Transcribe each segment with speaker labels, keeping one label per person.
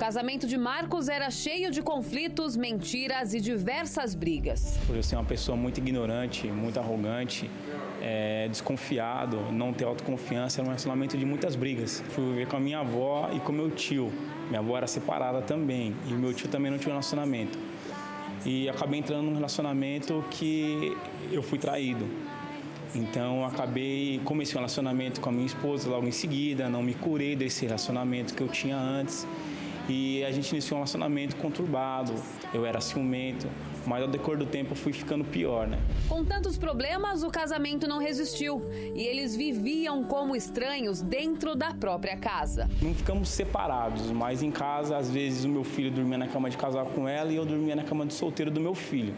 Speaker 1: casamento de Marcos era cheio de conflitos, mentiras e diversas brigas.
Speaker 2: Por eu ser uma pessoa muito ignorante, muito arrogante, desconfiado, não ter autoconfiança, era um relacionamento de muitas brigas. Fui viver com a minha avó e com meu tio. Minha avó era separada também e meu tio também não tinha um relacionamento. E acabei entrando num relacionamento que eu fui traído. Então, comecei um relacionamento com a minha esposa logo em seguida, não me curei desse relacionamento que eu tinha antes. E a gente iniciou um relacionamento conturbado, eu era ciumento, mas ao decorrer do tempo eu fui ficando pior, né?
Speaker 1: Com tantos problemas, o casamento não resistiu e eles viviam como estranhos dentro da própria casa.
Speaker 2: Não ficamos separados, mas em casa, às vezes, o meu filho dormia na cama de casal com ela e eu dormia na cama de solteiro do meu filho.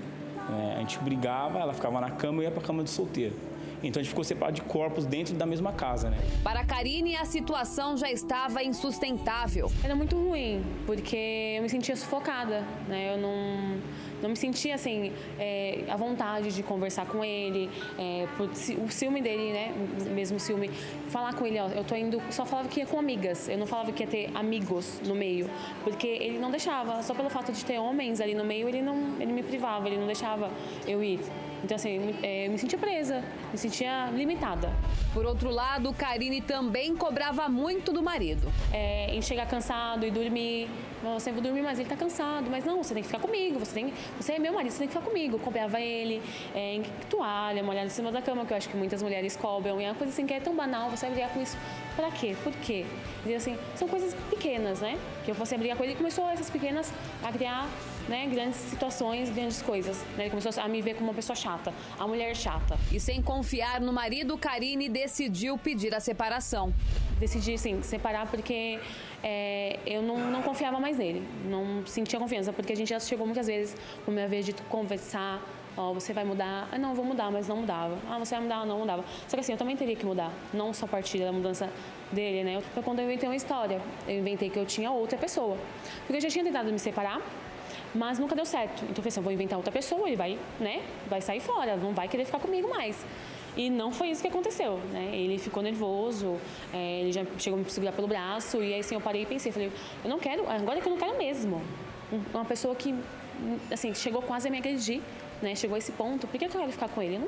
Speaker 2: A gente brigava, ela ficava na cama e eu ia para a cama de solteiro. Então a gente ficou separado de corpos dentro da mesma casa, né?
Speaker 1: Para Karine, a situação já estava insustentável.
Speaker 3: Era muito ruim, porque eu me sentia sufocada, né? Eu não me sentia, assim, à vontade de conversar com ele, o ciúme dele, né? Mesmo ciúme. Falar com ele, ó, eu tô indo... Só falava que ia com amigas, eu não falava que ia ter amigos no meio, porque ele não deixava, só pelo fato de ter homens ali no meio, ele me privava, ele não deixava eu ir. Então, assim, eu me sentia presa, me sentia limitada.
Speaker 1: Por outro lado, Karine também cobrava muito do marido.
Speaker 3: Em chegar cansado e dormir. Você vai dormir, mas ele tá cansado. Mas não, você tem que ficar comigo, você é meu marido, você tem que ficar comigo. Cobrava ele em toalha, molhada em cima da cama, que eu acho que muitas mulheres cobram. E é uma coisa assim que é tão banal, você vai brigar com isso. Pra quê? Por quê? E, assim, são coisas pequenas, né? Que eu passei a brigar com ele e começou essas pequenas a criar, né, grandes situações, grandes coisas. Né? Ele começou a me ver como uma pessoa chata, a mulher chata.
Speaker 1: E sem confiar no marido, Karine decidiu pedir a separação.
Speaker 3: Decidi, sim, separar porque eu não confiava mais nele, não sentia confiança, porque a gente já chegou muitas vezes, no minha vez de conversar, ó, você vai mudar? Ah, não, vou mudar, mas não mudava. Ah, você vai mudar? Não mudava. Só que assim, eu também teria que mudar, não só a partir da mudança dele, né? Foi quando eu inventei uma história, eu inventei que eu tinha outra pessoa, porque eu já tinha tentado me separar, mas nunca deu certo. Então eu falei assim, eu vou inventar outra pessoa, ele vai, né, vai sair fora, não vai querer ficar comigo mais. E não foi isso que aconteceu, né? Ele ficou nervoso, ele já chegou a me segurar pelo braço, e aí assim, eu parei e pensei, falei, eu não quero, agora que eu não quero mesmo. Uma pessoa que, assim, chegou quase a me agredir, né? Chegou a esse ponto, por que eu quero ficar com ele? Eu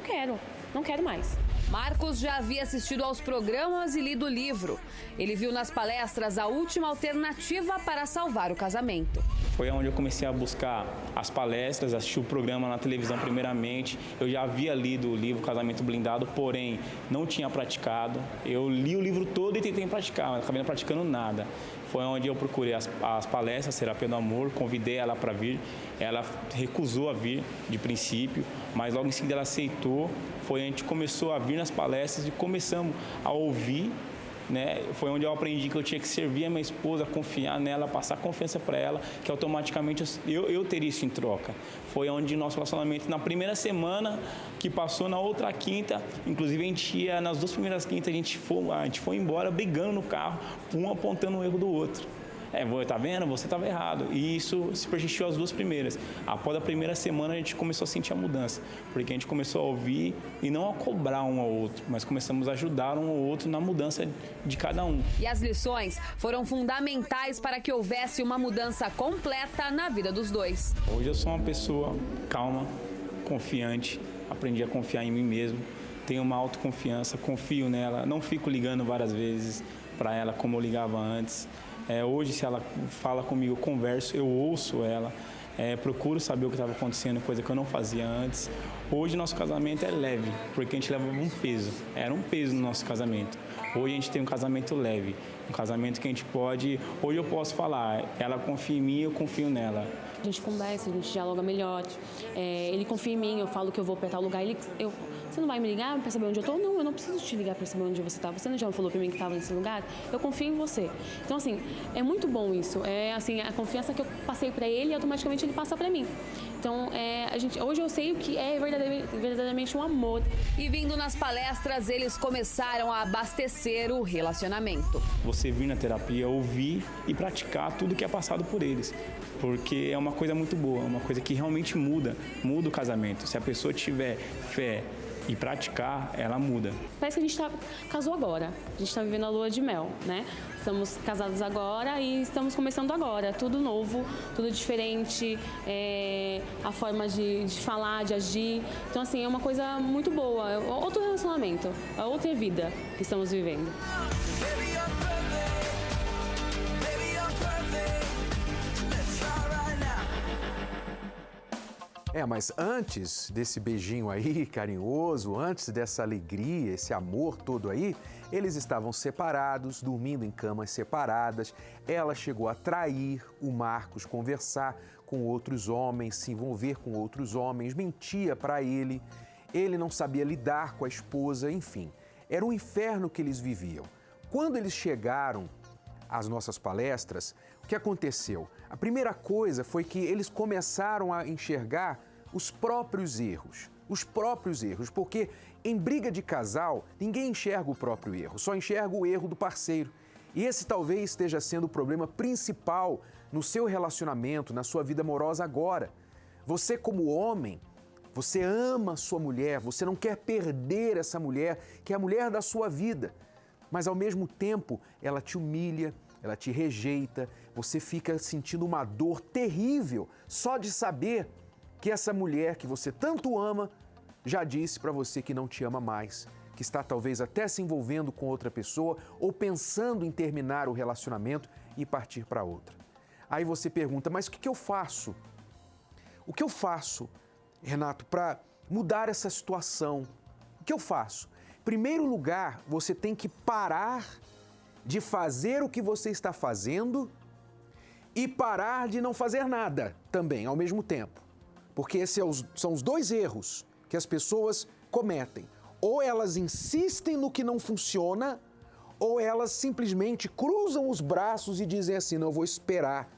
Speaker 3: não quero mais.
Speaker 1: Marcos já havia assistido aos programas e lido o livro. Ele viu nas palestras a última alternativa para salvar o casamento.
Speaker 2: Foi onde eu comecei a buscar as palestras, assistir o programa na televisão primeiramente. Eu já havia lido o livro Casamento Blindado, porém não tinha praticado. Eu li o livro todo e tentei praticar, mas acabei não praticando nada. Foi onde eu procurei as palestras, Terapia do Amor, convidei ela para vir. Ela recusou a vir de princípio, mas logo em seguida ela aceitou. Foi onde a gente começou a vir nas palestras e começamos a ouvir, né? Foi onde eu aprendi que eu tinha que servir a minha esposa, confiar nela, passar confiança para ela, que automaticamente eu teria isso em troca. Foi onde nosso relacionamento, na primeira semana que passou, na outra quinta, inclusive a gente ia, nas duas primeiras quintas, a gente foi embora brigando no carro, um apontando o erro do outro. Tá vendo? Você estava errado. E isso se persistiu as duas primeiras. Após a primeira semana, a gente começou a sentir a mudança. Porque a gente começou a ouvir e não a cobrar um ao outro, mas começamos a ajudar um ao outro na mudança de cada um.
Speaker 1: E as lições foram fundamentais para que houvesse uma mudança completa na vida dos dois.
Speaker 2: Hoje eu sou uma pessoa calma, confiante, aprendi a confiar em mim mesmo, tenho uma autoconfiança, confio nela, não fico ligando várias vezes para ela como eu ligava antes. Hoje, se ela fala comigo, eu converso, eu ouço ela, procuro saber o que estava acontecendo, coisa que eu não fazia antes. Hoje, nosso casamento é leve, porque a gente leva um peso, era um peso no nosso casamento. Hoje, a gente tem um casamento leve, um casamento que a gente pode... Hoje eu posso falar, ela confia em mim, eu confio nela.
Speaker 3: A gente conversa, a gente dialoga melhor, ele confia em mim, eu falo que eu vou para tal lugar, você não vai me ligar para saber onde eu estou? Não, eu não preciso te ligar para saber onde você está. Você não já falou para mim que estava nesse lugar? Eu confio em você. Então, assim, é muito bom isso. Assim, a confiança que eu passei para ele, automaticamente ele passa para mim. Então, hoje eu sei o que é verdadeiramente um amor.
Speaker 1: E vindo nas palestras, eles começaram a abastecer o relacionamento.
Speaker 2: Você vir na terapia, ouvir e praticar tudo que é passado por eles. Porque é uma coisa muito boa, uma coisa que realmente muda o casamento. Se a pessoa tiver fé e praticar, ela muda.
Speaker 3: Parece que a gente casou agora, a gente está vivendo a lua de mel, né? Estamos casados agora e estamos começando agora, tudo novo, tudo diferente, a forma de falar, de agir. Então, assim, é uma coisa muito boa, é outro relacionamento, é outra vida que estamos vivendo.
Speaker 4: Mas antes desse beijinho aí carinhoso, antes dessa alegria, esse amor todo aí, eles estavam separados, dormindo em camas separadas. Ela chegou a trair o Marcos, conversar com outros homens, se envolver com outros homens, mentia para ele. Ele não sabia lidar com a esposa, enfim. Era um inferno que eles viviam. Quando eles chegaram às nossas palestras, o que aconteceu? A primeira coisa foi que eles começaram a enxergar os próprios erros, porque em briga de casal, ninguém enxerga o próprio erro, só enxerga o erro do parceiro. E esse talvez esteja sendo o problema principal no seu relacionamento, na sua vida amorosa agora. Você como homem, você ama a sua mulher, você não quer perder essa mulher, que é a mulher da sua vida, mas ao mesmo tempo ela te humilha, ela te rejeita, você fica sentindo uma dor terrível só de saber que essa mulher que você tanto ama já disse para você que não te ama mais, que está talvez até se envolvendo com outra pessoa ou pensando em terminar o relacionamento e partir para outra. Aí você pergunta, mas o que eu faço? O que eu faço, Renato, para mudar essa situação? O que eu faço? Em primeiro lugar, você tem que parar de fazer o que você está fazendo e parar de não fazer nada também, ao mesmo tempo. Porque esses são os dois erros que as pessoas cometem. Ou elas insistem no que não funciona, ou elas simplesmente cruzam os braços e dizem assim, não, eu vou esperar.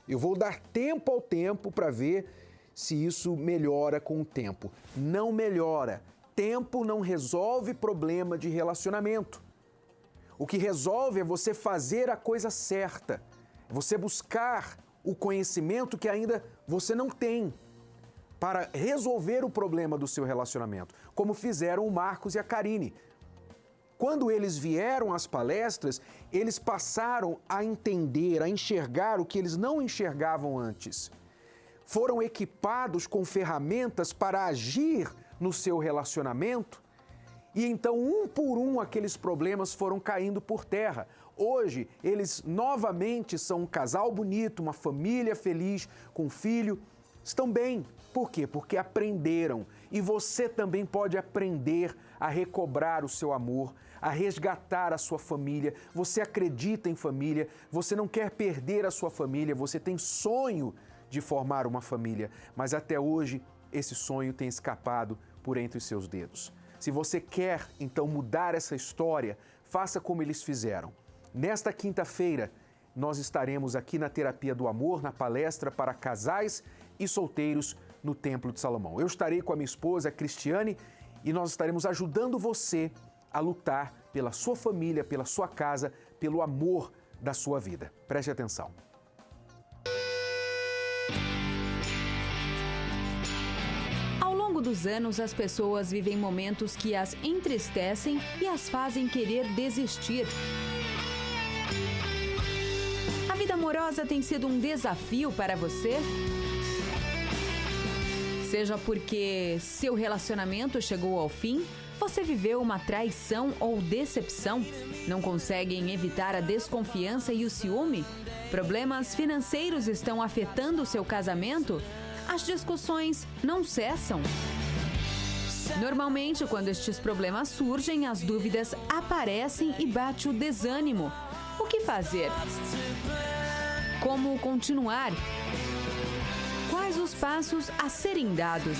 Speaker 4: Eu vou dar tempo ao tempo para ver se isso melhora com o tempo. Não melhora. Tempo não resolve problema de relacionamento. O que resolve é você fazer a coisa certa, você buscar o conhecimento que ainda você não tem para resolver o problema do seu relacionamento, como fizeram o Marcos e a Karine. Quando eles vieram às palestras, eles passaram a entender, a enxergar o que eles não enxergavam antes. Foram equipados com ferramentas para agir no seu relacionamento. E então, um por um, aqueles problemas foram caindo por terra. Hoje, eles novamente são um casal bonito, uma família feliz, com um filho. Estão bem. Por quê? Porque aprenderam. E você também pode aprender a recobrar o seu amor, a resgatar a sua família. Você acredita em família, você não quer perder a sua família, você tem sonho de formar uma família, mas até hoje esse sonho tem escapado por entre os seus dedos. Se você quer, então, mudar essa história, faça como eles fizeram. Nesta quinta-feira, nós estaremos aqui na Terapia do Amor, na palestra para casais e solteiros no Templo de Salomão. Eu estarei com a minha esposa, Cristiane, e nós estaremos ajudando você a lutar pela sua família, pela sua casa, pelo amor da sua vida. Preste atenção.
Speaker 1: Ao longo dos anos, as pessoas vivem momentos que as entristecem e as fazem querer desistir. A vida amorosa tem sido um desafio para você? Seja porque seu relacionamento chegou ao fim, você viveu uma traição ou decepção, não conseguem evitar a desconfiança e o ciúme, problemas financeiros estão afetando o seu casamento, as discussões não cessam. Normalmente, quando estes problemas surgem, as dúvidas aparecem e bate o desânimo. O que fazer? Como continuar? Quais os passos a serem dados?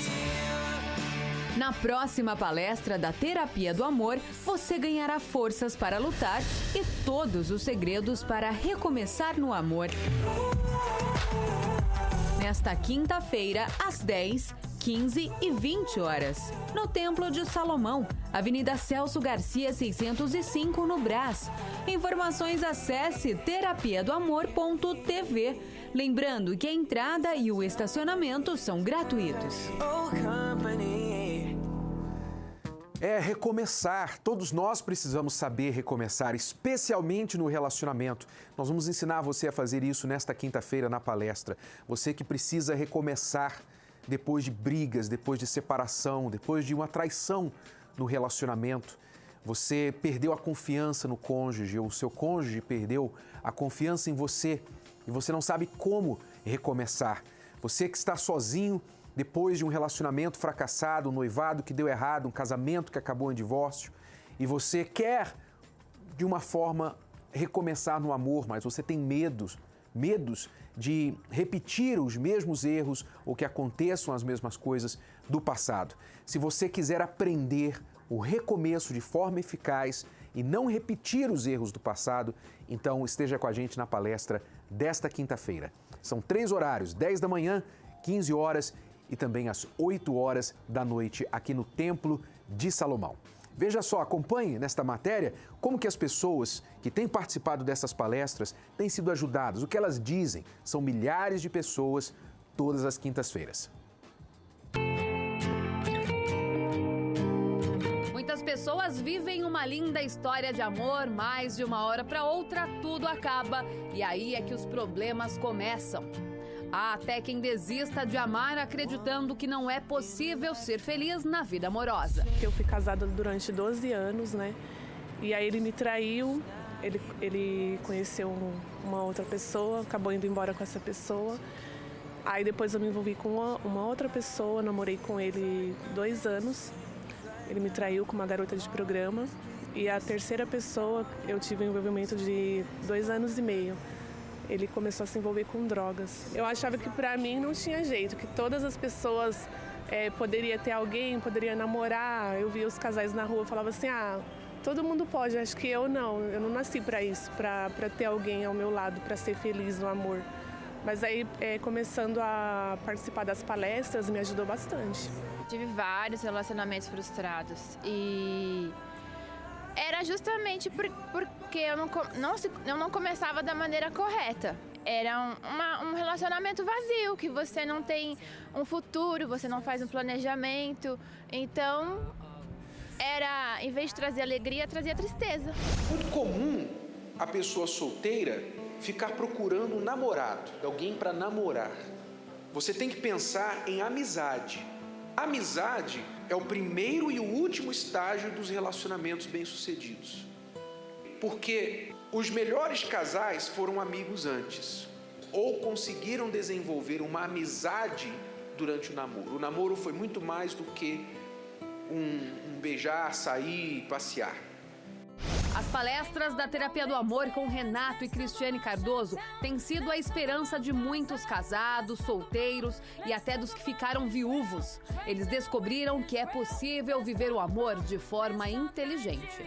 Speaker 1: Na próxima palestra da Terapia do Amor, você ganhará forças para lutar e todos os segredos para recomeçar no amor. Nesta quinta-feira, às 10, 15 e 20 horas, no Templo de Salomão, Avenida Celso Garcia, 605, no Brás. Informações, acesse terapiadoamor.tv. Lembrando que a entrada e o estacionamento são gratuitos.
Speaker 4: É recomeçar. Todos nós precisamos saber recomeçar, especialmente no relacionamento. Nós vamos ensinar você a fazer isso nesta quinta-feira na palestra. Você que precisa recomeçar depois de brigas, depois de separação, depois de uma traição no relacionamento. Você perdeu a confiança no cônjuge, ou o seu cônjuge perdeu a confiança em você e você não sabe como recomeçar. Você que está sozinho depois de um relacionamento fracassado, um noivado que deu errado, um casamento que acabou em divórcio, e você quer, de uma forma, recomeçar no amor, mas você tem medos de repetir os mesmos erros ou que aconteçam as mesmas coisas do passado. Se você quiser aprender o recomeço de forma eficaz e não repetir os erros do passado, então esteja com a gente na palestra desta quinta-feira. São 3 horários, 10 da manhã, 15 horas e também às 8 horas da noite aqui no Templo de Salomão. Veja só, acompanhe nesta matéria como que as pessoas que têm participado dessas palestras têm sido ajudadas, o que elas dizem. São milhares de pessoas todas as quintas-feiras.
Speaker 1: Muitas pessoas vivem uma linda história de amor, mas de uma hora para outra tudo acaba e aí é que os problemas começam. Há até quem desista de amar acreditando que não é possível ser feliz na vida amorosa.
Speaker 5: Eu fui casada durante 12 anos, né? E aí ele me traiu, ele conheceu uma outra pessoa, acabou indo embora com essa pessoa. Aí depois eu me envolvi com uma outra pessoa, namorei com ele 2 anos. Ele me traiu com uma garota de programa. E a terceira pessoa, eu tive um envolvimento de 2 anos e meio. Ele começou a se envolver com drogas. Eu achava que pra mim não tinha jeito, que todas as pessoas poderia ter alguém, poderia namorar. Eu via os casais na rua, eu falava assim, todo mundo pode, acho que eu não nasci pra isso, pra ter alguém ao meu lado, pra ser feliz no amor. Mas aí, começando a participar das palestras, me ajudou bastante.
Speaker 6: Tive vários relacionamentos frustrados e era justamente porque eu não começava da maneira correta. Era um relacionamento vazio, que você não tem um futuro, você não faz um planejamento. Então, em vez de trazer alegria, trazia tristeza.
Speaker 4: Muito comum a pessoa solteira ficar procurando um namorado, alguém para namorar. Você tem que pensar em amizade. Amizade é o primeiro e o último estágio dos relacionamentos bem-sucedidos. Porque os melhores casais foram amigos antes, ou conseguiram desenvolver uma amizade durante o namoro. O namoro foi muito mais do que um beijar, sair, passear.
Speaker 1: As palestras da Terapia do Amor com Renato e Cristiane Cardoso têm sido a esperança de muitos casados, solteiros e até dos que ficaram viúvos. Eles descobriram que é possível viver o amor de forma inteligente.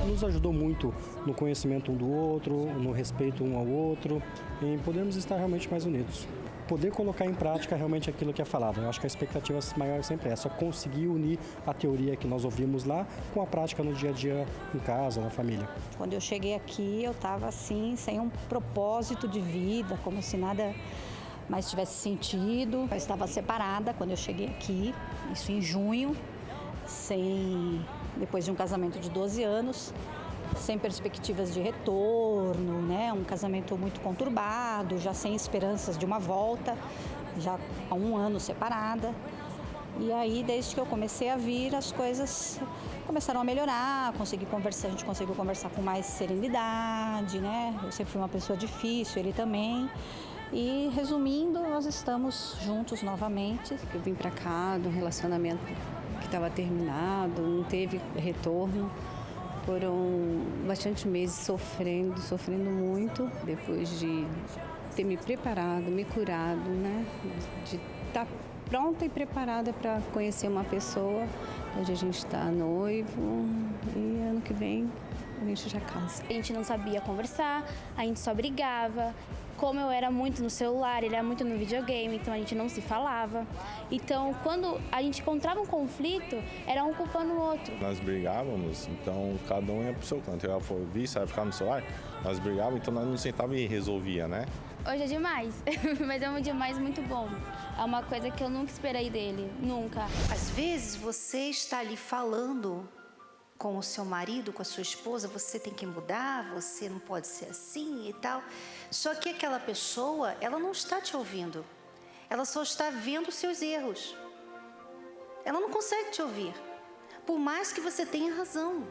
Speaker 7: Nos ajudou muito no conhecimento um do outro, no respeito um ao outro, em podermos estar realmente mais unidos. Poder colocar em prática realmente aquilo que é falado. Eu acho que a expectativa maior sempre é essa, conseguir unir a teoria que nós ouvimos lá com a prática no dia a dia, em casa, na família.
Speaker 8: Quando eu cheguei aqui, eu estava assim, sem um propósito de vida, como se nada mais tivesse sentido. Eu estava separada quando eu cheguei aqui, isso em junho, depois de um casamento de 12 anos. Sem perspectivas de retorno, né? Um casamento muito conturbado, já sem esperanças de uma volta, já há 1 ano separada. E aí, desde que eu comecei a vir, as coisas começaram a melhorar, a gente conseguiu conversar com mais serenidade, né? Eu sempre fui uma pessoa difícil, ele também. E, resumindo, nós estamos juntos novamente.
Speaker 9: Eu vim para cá de um relacionamento que estava terminado, não teve retorno. Foram bastante meses sofrendo muito, depois de ter me preparado, me curado, né? De estar pronta e preparada para conhecer uma pessoa. Hoje a gente está noivo e ano que vem a gente já casa.
Speaker 10: A gente não sabia conversar, a gente só brigava. Como eu era muito no celular, ele era muito no videogame, então a gente não se falava. Então, quando a gente encontrava um conflito, era um culpando o outro.
Speaker 11: Nós brigávamos, então cada um ia pro seu canto. Eu vi, sabe, ficar no celular, nós brigávamos, então nós não sentávamos e resolvia, né?
Speaker 10: hoje é demais, mas é um demais muito bom. É uma coisa que eu nunca esperei dele, nunca.
Speaker 12: Às vezes você está ali falando com o seu marido, com a sua esposa, você tem que mudar, você não pode ser assim e tal. Só que aquela pessoa, ela não está te ouvindo. Ela só está vendo os seus erros. Ela não consegue te ouvir, por mais que você tenha razão.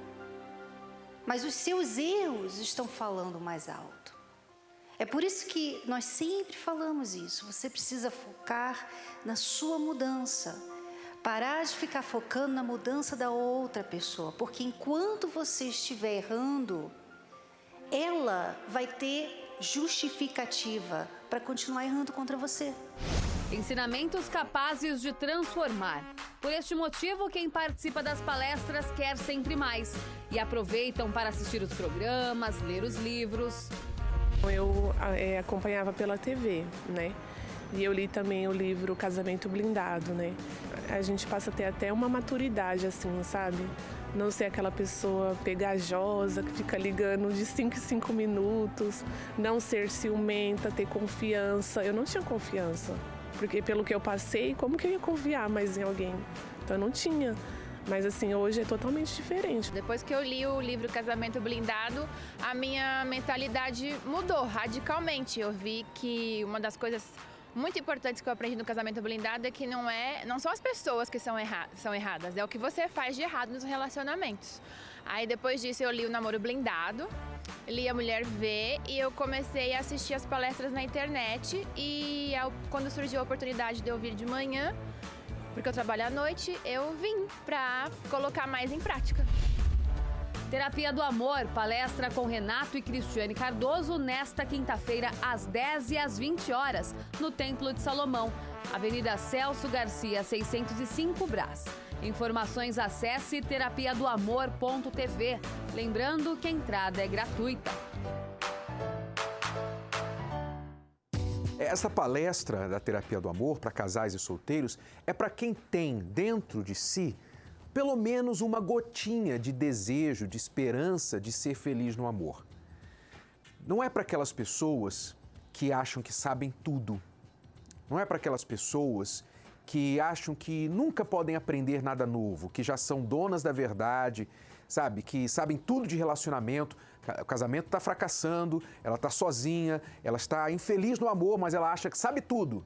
Speaker 12: Mas os seus erros estão falando mais alto. É por isso que nós sempre falamos isso. Você precisa focar na sua mudança. Parar de ficar focando na mudança da outra pessoa. Porque enquanto você estiver errando, ela vai ter justificativa para continuar errando contra você.
Speaker 1: Ensinamentos capazes de transformar. Por este motivo, quem participa das palestras quer sempre mais e aproveitam para assistir os programas, ler os livros.
Speaker 5: Eu acompanhava pela TV, né? E eu li também o livro Casamento Blindado, né? A gente passa a ter até uma maturidade, assim, sabe? Não ser aquela pessoa pegajosa que fica ligando de 5 em 5 minutos, não ser ciumenta, ter confiança. Eu não tinha confiança, porque pelo que eu passei, como que eu ia confiar mais em alguém? Então eu não tinha. Mas assim, hoje é totalmente diferente.
Speaker 6: Depois que eu li o livro Casamento Blindado, a minha mentalidade mudou radicalmente. Eu vi que uma das coisas muito importantes que eu aprendi no Casamento Blindado é que não são as pessoas que são erradas, é o que você faz de errado nos relacionamentos. Aí depois disso eu li o Namoro Blindado, li A Mulher Vê e eu comecei a assistir as palestras na internet e quando surgiu a oportunidade de eu vir de manhã, porque eu trabalho à noite, eu vim para colocar mais em prática.
Speaker 1: Terapia do Amor, palestra com Renato e Cristiane Cardoso nesta quinta-feira às 10 e às 20 horas, no Templo de Salomão, Avenida Celso Garcia, 605 Brás. Informações, acesse terapiadoamor.tv. Lembrando que a entrada é gratuita.
Speaker 4: Essa palestra da Terapia do Amor para casais e solteiros é para quem tem dentro de si pelo menos uma gotinha de desejo, de esperança de ser feliz no amor. Não é para aquelas pessoas que acham que sabem tudo. Não é para aquelas pessoas que acham que nunca podem aprender nada novo, que já são donas da verdade, sabe? Que sabem tudo de relacionamento. O casamento está fracassando, ela está sozinha, ela está infeliz no amor, mas ela acha que sabe tudo.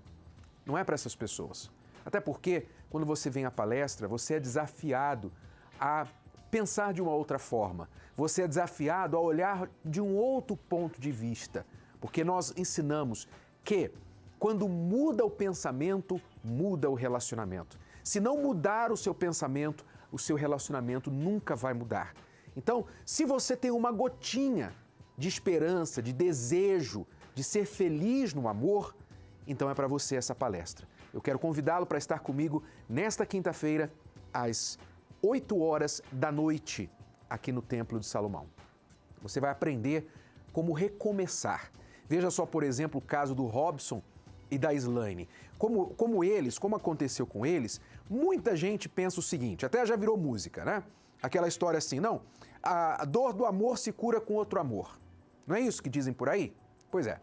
Speaker 4: Não é para essas pessoas. Até porque, quando você vem à palestra, você é desafiado a pensar de uma outra forma. Você é desafiado a olhar de um outro ponto de vista. Porque nós ensinamos que, quando muda o pensamento, muda o relacionamento. Se não mudar o seu pensamento, o seu relacionamento nunca vai mudar. Então, se você tem uma gotinha de esperança, de desejo, de ser feliz no amor, então é para você essa palestra. Eu quero convidá-lo para estar comigo nesta quinta-feira, às 8 horas da noite, aqui no Templo de Salomão. Você vai aprender como recomeçar. Veja só, por exemplo, o caso do Robson e da Slaine. Como aconteceu com eles, muita gente pensa o seguinte, até já virou música, né? Aquela história assim, não, a dor do amor se cura com outro amor. Não é isso que dizem por aí? Pois é,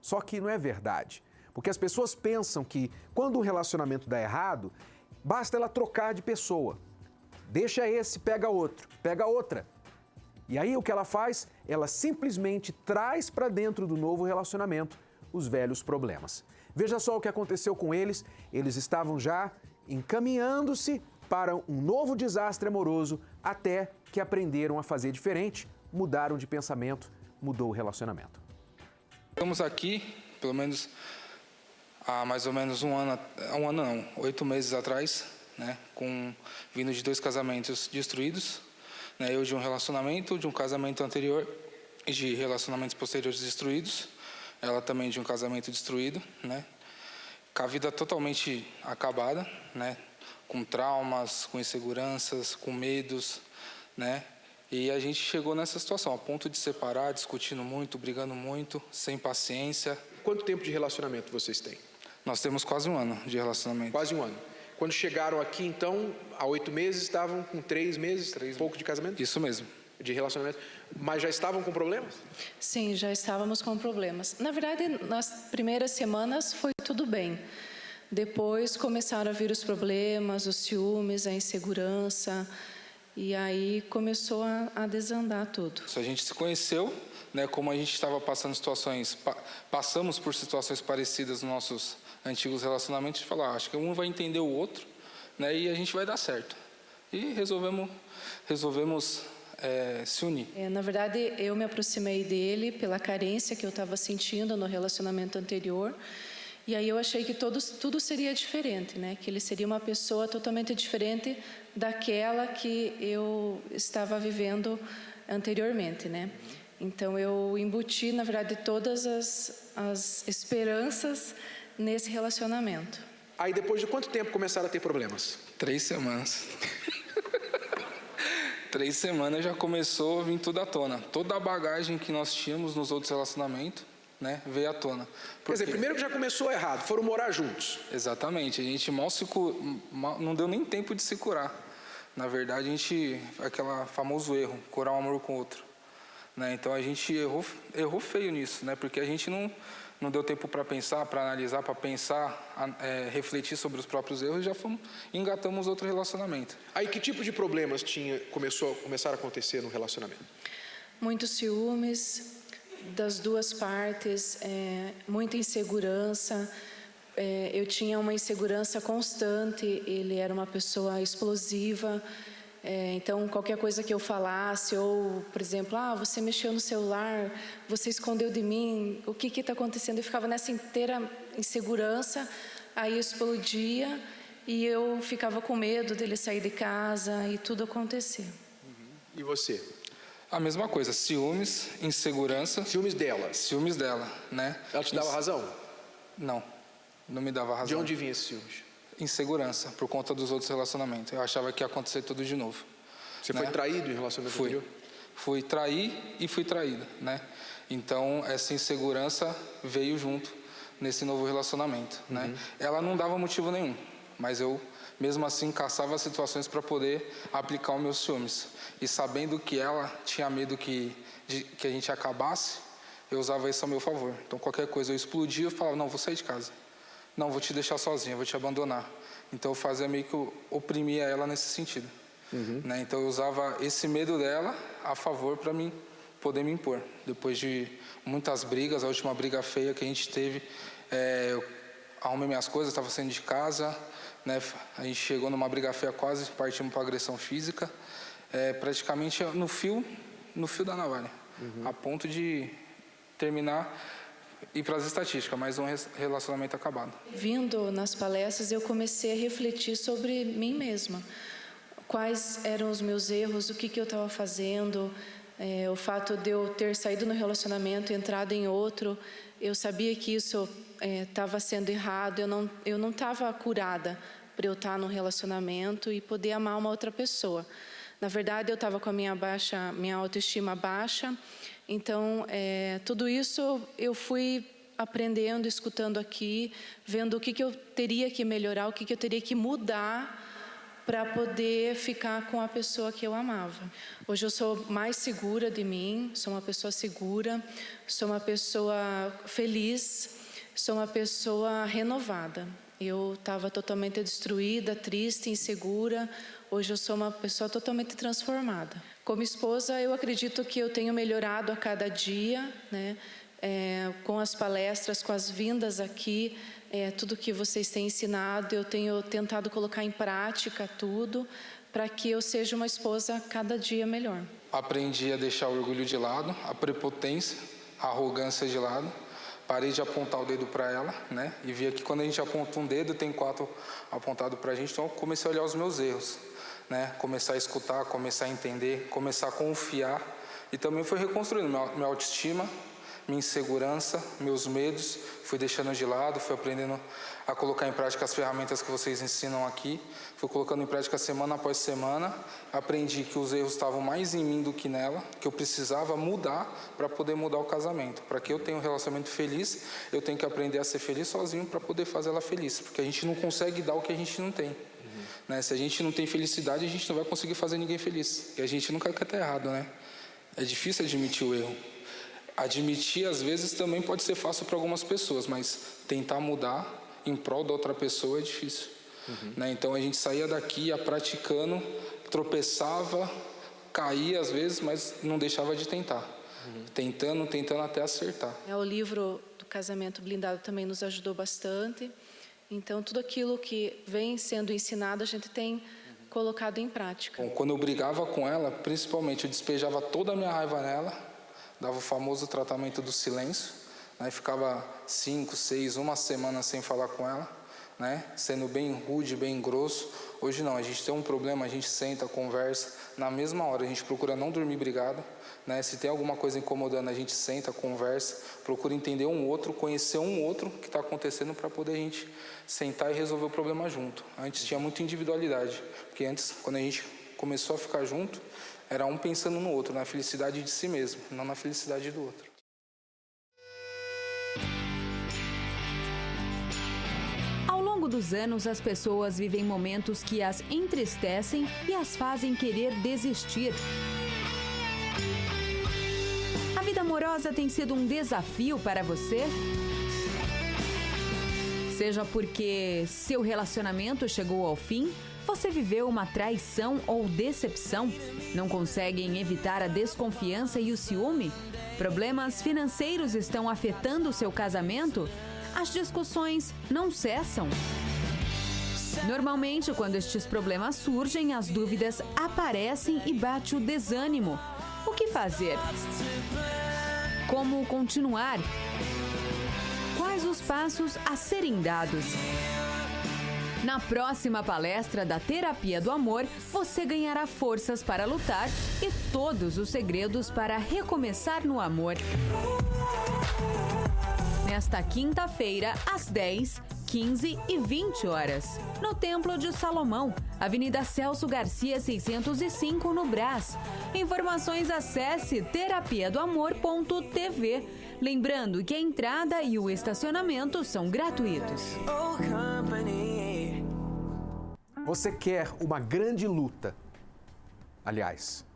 Speaker 4: só que não é verdade. Porque as pessoas pensam que quando um relacionamento dá errado, basta ela trocar de pessoa. Deixa esse, pega outro, pega outra. E aí o que ela faz? Ela simplesmente traz para dentro do novo relacionamento os velhos problemas. Veja só o que aconteceu com eles. Eles estavam já encaminhando-se para um novo desastre amoroso até que aprenderam a fazer diferente, mudaram de pensamento, mudou o relacionamento.
Speaker 13: Estamos aqui, pelo menos há mais ou menos 8 meses atrás, né, vindo de 2 casamentos destruídos, né, eu de um relacionamento, de um casamento anterior e de relacionamentos posteriores destruídos, ela também de um casamento destruído, né, com a vida totalmente acabada, né, com traumas, com inseguranças, com medos, né, e a gente chegou nessa situação, a ponto de separar, discutindo muito, brigando muito, sem paciência.
Speaker 4: Quanto tempo de relacionamento vocês têm?
Speaker 13: Nós temos quase 1 ano de relacionamento.
Speaker 4: Quase 1 ano. Quando chegaram aqui, então, há 8 meses, estavam com 3 meses, pouco de casamento?
Speaker 13: Isso mesmo.
Speaker 4: de relacionamento, mas já estavam com problemas?
Speaker 14: Sim, já estávamos com problemas. Na verdade, nas primeiras semanas foi tudo bem. Depois começaram a vir os problemas, os ciúmes, a insegurança, e aí começou a desandar tudo.
Speaker 13: A gente se conheceu, né, como a gente estava passamos por situações parecidas nos nossos antigos relacionamentos, a gente falou, acho que um vai entender o outro, né, e a gente vai dar certo. E resolvemos se unir.
Speaker 14: Na verdade, eu me aproximei dele pela carência que eu estava sentindo no relacionamento anterior. E aí eu achei que tudo seria diferente, né? Que ele seria uma pessoa totalmente diferente daquela que eu estava vivendo anteriormente, né? Então eu embuti, na verdade, todas as esperanças nesse relacionamento.
Speaker 4: Aí depois de quanto tempo começaram a ter problemas?
Speaker 13: 3 semanas. 3 semanas já começou a vir tudo à tona. Toda a bagagem que nós tínhamos nos outros relacionamentos, né, veio à tona.
Speaker 4: Quer dizer, primeiro que já começou errado, foram morar juntos.
Speaker 13: Exatamente, a gente não deu nem tempo de se curar. Na verdade, aquele famoso erro, curar um amor com o outro. Né? Então a gente errou feio nisso, né? Porque a gente não deu tempo para pensar, para analisar, para pensar, refletir sobre os próprios erros e já engatamos outro relacionamento.
Speaker 4: Aí que tipo de problemas começaram a acontecer no relacionamento?
Speaker 14: Muitos ciúmes das duas partes, muita insegurança. Eu tinha uma insegurança constante, ele era uma pessoa explosiva. Então, qualquer coisa que eu falasse, ou, por exemplo, você mexeu no celular, você escondeu de mim, o que está acontecendo? Eu ficava nessa inteira insegurança, aí explodia e eu ficava com medo dele sair de casa e tudo acontecer.
Speaker 4: E você?
Speaker 13: A mesma coisa, ciúmes, insegurança.
Speaker 4: Ciúmes dela?
Speaker 13: Ciúmes dela, né?
Speaker 4: Ela te dava razão?
Speaker 13: Não me dava razão.
Speaker 4: De onde vinha esse ciúmes?
Speaker 13: Insegurança, por conta dos outros relacionamentos. Eu achava que ia acontecer tudo de novo.
Speaker 4: Você foi traído em relacionamento anterior?
Speaker 13: Fui trair e fui traída, né? Então, essa insegurança veio junto nesse novo relacionamento, né? Ela não dava motivo nenhum, mas eu, mesmo assim, caçava situações para poder aplicar os meus ciúmes. E sabendo que ela tinha medo que a gente acabasse, eu usava isso a meu favor. Então, qualquer coisa eu explodia, eu falava, não, vou sair de casa. Não, vou te deixar sozinha, vou te abandonar. Então, eu fazia meio que eu oprimia ela nesse sentido. Né? Então, eu usava esse medo dela a favor para mim poder me impor. Depois de muitas brigas, a última briga feia que a gente teve, eu arrumei minhas coisas, estava saindo de casa, né? A gente chegou numa briga feia, quase partimos para agressão física, praticamente no fio da navalha, a ponto de terminar e para as estatísticas, mas um relacionamento acabado.
Speaker 14: Vindo nas palestras, eu comecei a refletir sobre mim mesma. Quais eram os meus erros, o que eu estava fazendo, o fato de eu ter saído no relacionamento, entrado em outro, eu sabia que isso estava sendo errado, eu não estava curada para eu estar num relacionamento e poder amar uma outra pessoa. Na verdade, eu estava com a minha autoestima baixa. Então, tudo isso eu fui aprendendo, escutando aqui, vendo o que eu teria que melhorar, o que eu teria que mudar para poder ficar com a pessoa que eu amava. Hoje eu sou mais segura de mim, sou uma pessoa segura, sou uma pessoa feliz, sou uma pessoa renovada. Eu estava totalmente destruída, triste, insegura. Hoje eu sou uma pessoa totalmente transformada. Como esposa, eu acredito que eu tenho melhorado a cada dia, né? Com as palestras, com as vindas aqui, tudo que vocês têm ensinado, eu tenho tentado colocar em prática tudo, para que eu seja uma esposa cada dia melhor.
Speaker 13: Aprendi a deixar o orgulho de lado, a prepotência, a arrogância de lado. Parei de apontar o dedo para ela, né? E vi que quando a gente aponta um dedo, tem 4 apontados para a gente. Então, eu comecei a olhar os meus erros, né? Começar a escutar, começar a entender, começar a confiar. E também fui reconstruindo minha autoestima, minha insegurança, meus medos. Fui deixando de lado, fui aprendendo a colocar em prática as ferramentas que vocês ensinam aqui. Fui colocando em prática semana após semana. Aprendi que os erros estavam mais em mim do que nela, que eu precisava mudar para poder mudar o casamento. Para que eu tenha um relacionamento feliz, eu tenho que aprender a ser feliz sozinho para poder fazer ela feliz. Porque a gente não consegue dar o que a gente não tem. né? Se a gente não tem felicidade, a gente não vai conseguir fazer ninguém feliz. E a gente nunca quer estar errado, né? É difícil admitir o erro. Admitir, às vezes, também pode ser fácil para algumas pessoas, mas tentar mudar em prol da outra pessoa é difícil. Né? Então, a gente saía daqui, ia praticando, tropeçava, caía às vezes, mas não deixava de tentar. Tentando até acertar.
Speaker 14: O livro do Casamento Blindado também nos ajudou bastante. Então, tudo aquilo que vem sendo ensinado, a gente tem colocado em prática.
Speaker 13: Bom, quando eu brigava com ela, principalmente, eu despejava toda a minha raiva nela, dava o famoso tratamento do silêncio, né? Ficava 5, 6, uma semana sem falar com ela, né? Sendo bem rude, bem grosso. Hoje não, a gente tem um problema, a gente senta, conversa, na mesma hora, a gente procura não dormir brigado, né? Se tem alguma coisa incomodando, a gente senta, conversa, procura entender um outro, conhecer um outro que está acontecendo para poder a gente sentar e resolver o problema junto. Antes tinha muita individualidade, porque antes, quando a gente começou a ficar junto, era um pensando no outro, na felicidade de si mesmo, não na felicidade do outro.
Speaker 1: Ao longo dos anos, as pessoas vivem momentos que as entristecem e as fazem querer desistir. A vida amorosa tem sido um desafio para você? Seja porque seu relacionamento chegou ao fim, você viveu uma traição ou decepção? Não conseguem evitar a desconfiança e o ciúme? Problemas financeiros estão afetando o seu casamento? As discussões não cessam? Normalmente, quando estes problemas surgem, as dúvidas aparecem e bate o desânimo. O que fazer? Como continuar? Quais os passos a serem dados? Na próxima palestra da Terapia do Amor, você ganhará forças para lutar e todos os segredos para recomeçar no amor. Nesta quinta-feira, às 10, 15 e 20 horas, no Templo de Salomão, Avenida Celso Garcia 605, no Brás. Informações, acesse terapiadoamor.tv. Lembrando que a entrada e o estacionamento são gratuitos.
Speaker 4: Você quer uma grande luta. Aliás,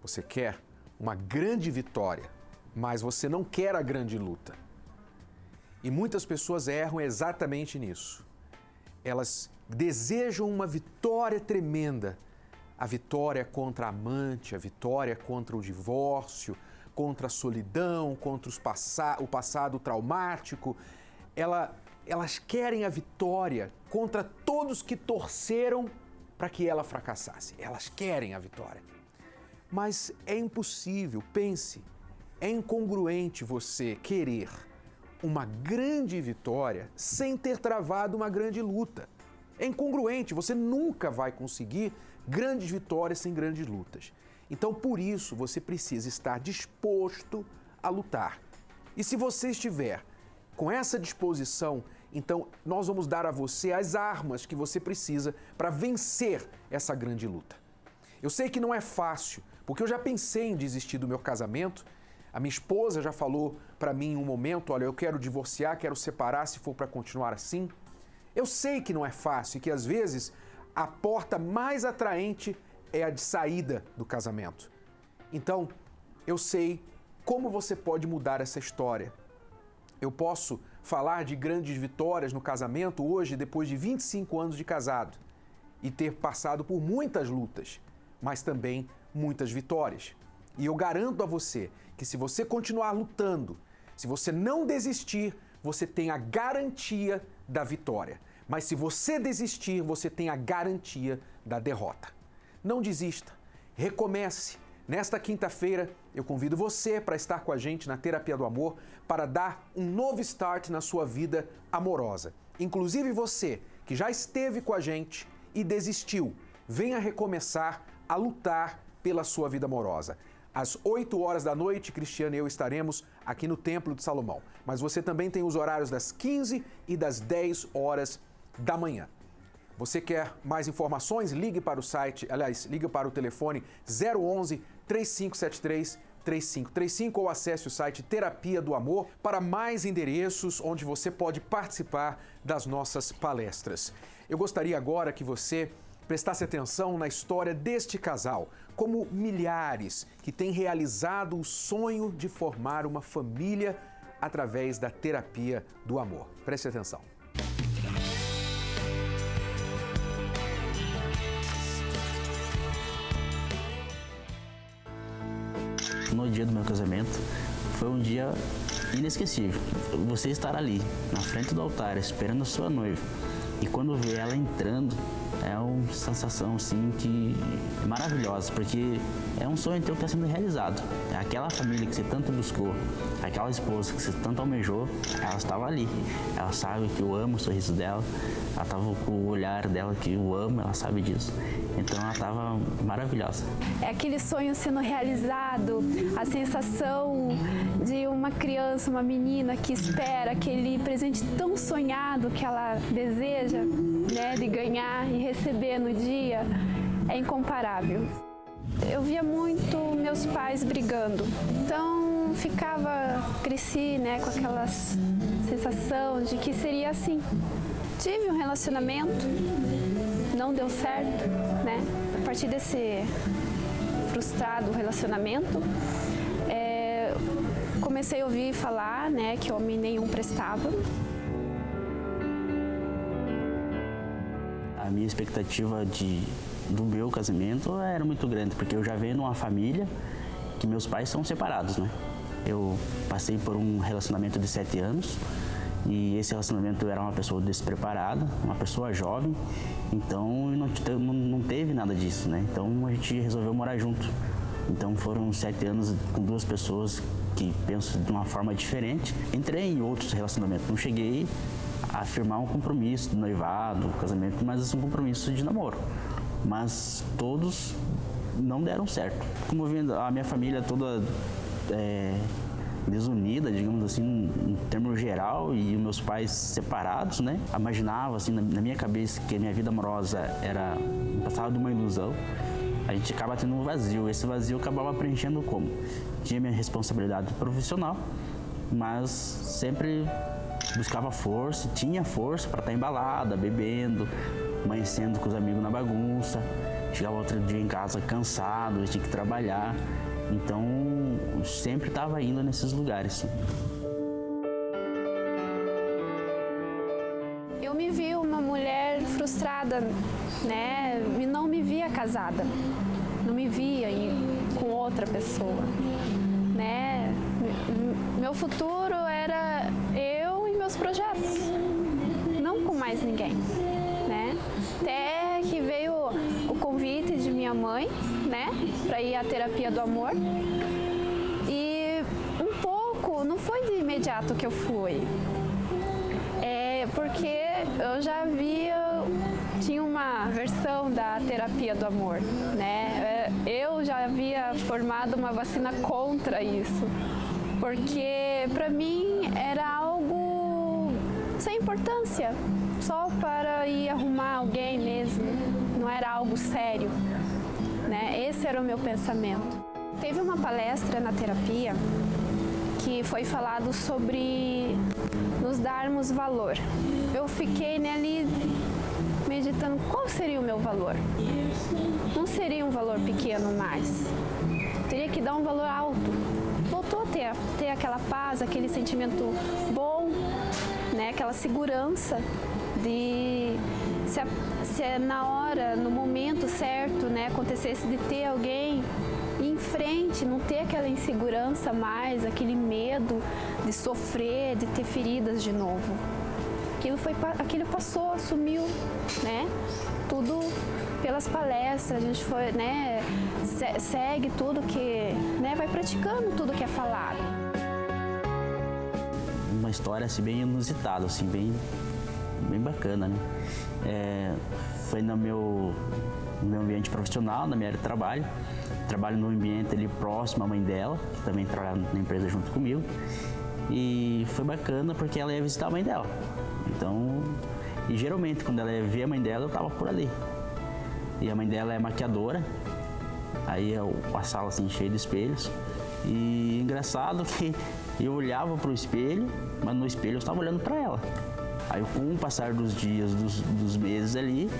Speaker 4: você quer uma grande vitória, mas você não quer a grande luta. E muitas pessoas erram exatamente nisso. Elas desejam uma vitória tremenda. A vitória contra a amante, a vitória contra o divórcio, contra a solidão, contra o passado traumático. Elas querem a vitória contra todos que torceram para que ela fracassasse. Elas querem a vitória. Mas é impossível, pense, é incongruente você querer uma grande vitória sem ter travado uma grande luta. É incongruente, você nunca vai conseguir grandes vitórias sem grandes lutas. Então, por isso, você precisa estar disposto a lutar. E se você estiver com essa disposição, então nós vamos dar a você as armas que você precisa para vencer essa grande luta. Eu sei que não é fácil, porque eu já pensei em desistir do meu casamento. A minha esposa já falou para mim em um momento, olha, eu quero divorciar, quero separar se for para continuar assim. Eu sei que não é fácil e que às vezes a porta mais atraente é a de saída do casamento. Então, eu sei como você pode mudar essa história. Eu posso falar de grandes vitórias no casamento hoje, depois de 25 anos de casado, e ter passado por muitas lutas, mas também muitas vitórias. E eu garanto a você que se você continuar lutando, se você não desistir, você tem a garantia da vitória. Mas se você desistir, você tem a garantia da derrota. Não desista, recomece. Nesta quinta-feira, eu convido você para estar com a gente na Terapia do Amor para dar um novo start na sua vida amorosa. Inclusive você, que já esteve com a gente e desistiu, venha recomeçar a lutar pela sua vida amorosa. Às 8 horas da noite, Cristiano e eu estaremos aqui no Templo de Salomão. Mas você também tem os horários das 15 e das 10 horas da manhã. Você quer mais informações? Ligue para o site, ligue para o telefone 011 3573 3535 ou acesse o site Terapia do Amor para mais endereços onde você pode participar das nossas palestras. Eu gostaria agora que você prestasse atenção na história deste casal, como milhares que têm realizado o sonho de formar uma família através da terapia do amor. Preste atenção.
Speaker 15: No dia do meu casamento, foi um dia inesquecível. Você estar ali, na frente do altar, esperando a sua noiva, e quando vê ela entrando, é uma sensação assim que é maravilhosa, porque é um sonho teu que está sendo realizado. É aquela família que você tanto buscou, aquela esposa que você tanto almejou, ela estava ali. Ela sabe que eu amo o sorriso dela, ela estava com o olhar dela que eu amo, ela sabe disso. Então ela estava maravilhosa.
Speaker 16: É aquele sonho sendo realizado, a sensação de uma criança, uma menina que espera aquele presente tão sonhado que ela deseja, né, de ganhar e receber no dia, é incomparável. Eu via muito meus pais brigando, então cresci, né, com aquela sensação de que seria assim. Tive um relacionamento, não deu certo, né? A partir desse frustrado relacionamento, comecei a ouvir falar, né, que homem nenhum prestava.
Speaker 15: A minha expectativa do meu casamento era muito grande, porque eu já venho numa família que meus pais são separados, né? Eu passei por um relacionamento de 7 anos, e esse relacionamento era uma pessoa despreparada, uma pessoa jovem, então não teve nada disso, né? Então a gente resolveu morar junto. Então foram 7 anos com 2 pessoas que pensam de uma forma diferente. Entrei em outros relacionamentos, não cheguei a firmar um compromisso de noivado, casamento, mas um compromisso de namoro. Mas todos não deram certo. Como vendo a minha família toda desunida, digamos assim, em termos geral, e os meus pais separados, né? Imaginava, assim, na minha cabeça que a minha vida amorosa passava de uma ilusão. A gente acaba tendo um vazio. Esse vazio eu acabava preenchendo como? Tinha minha responsabilidade profissional, mas sempre buscava força, tinha força para estar embalada, bebendo, amanhecendo com os amigos na bagunça. Chegava outro dia em casa cansado, tinha que trabalhar. Então, eu sempre estava indo nesses lugares.
Speaker 16: Eu me vi uma mulher frustrada, né? Não me via casada, não me via com outra pessoa, né? Meu futuro era eu e meus projetos, não com mais ninguém, né? Até que veio o convite de minha mãe, né, para ir à terapia do amor. E não foi de imediato que eu fui. Porque eu já tinha uma versão da terapia do amor, né? Eu já havia formado uma vacina contra isso, porque para mim era algo sem importância, só para ir arrumar alguém mesmo, não era algo sério, né? Esse era o meu pensamento. Teve uma palestra na terapia que foi falado sobre nos darmos valor. Eu fiquei ali meditando qual seria o meu valor. Não seria um valor pequeno mais. Teria que dar um valor alto. Voltou a ter aquela paz, aquele sentimento bom, né? Aquela segurança de se na hora, no momento certo, né, acontecesse de ter alguém ir em frente, não ter aquela insegurança mais, aquele medo de sofrer, de ter feridas de novo. Aquilo passou, sumiu, né? Tudo pelas palestras, a gente foi, né, segue tudo que, né, vai praticando tudo que é falado.
Speaker 15: Uma história assim bem inusitada, assim, bem bacana, né? Foi no meu ambiente profissional, na minha área de trabalho. Trabalho num ambiente ali próximo à mãe dela, que também trabalha na empresa junto comigo. E foi bacana porque ela ia visitar a mãe dela. Então, e geralmente quando ela ia ver a mãe dela, eu estava por ali. E a mãe dela é maquiadora, aí a sala assim cheia de espelhos. E engraçado que eu olhava para o espelho, mas no espelho eu estava olhando para ela. Aí com o passar dos dias, dos meses ali,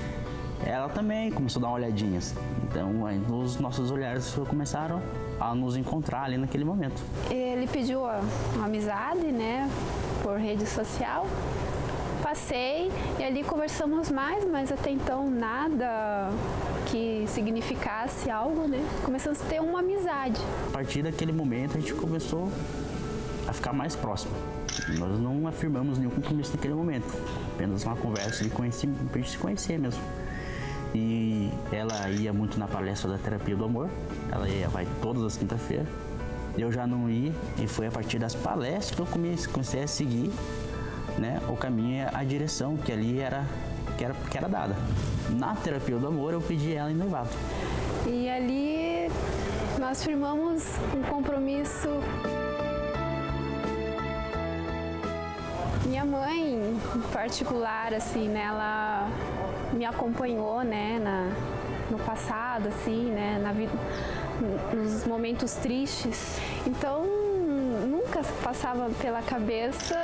Speaker 15: ela também começou a dar uma olhadinha. Então, aí, os nossos olhares começaram a nos encontrar ali naquele momento.
Speaker 16: Ele pediu uma amizade, né, por rede social. Passei e ali conversamos mais, mas até então nada que significasse algo, né? Começamos a ter uma amizade.
Speaker 15: A partir daquele momento a gente começou a ficar mais próximo. Nós não afirmamos nenhum compromisso naquele momento, apenas uma conversa de conhecimento, pra gente se conhecer mesmo. E ela ia muito na palestra da terapia do amor, vai todas as quintas-feiras. Eu já não ia, e foi a partir das palestras que eu comecei a seguir, né, o caminho, a direção que ali era dada. Na terapia do amor eu pedi ela em noivado.
Speaker 16: E ali nós firmamos um compromisso. Minha mãe, em particular, assim, né, ela me acompanhou, né, no passado, assim, né, na vida, nos momentos tristes. Então, nunca passava pela cabeça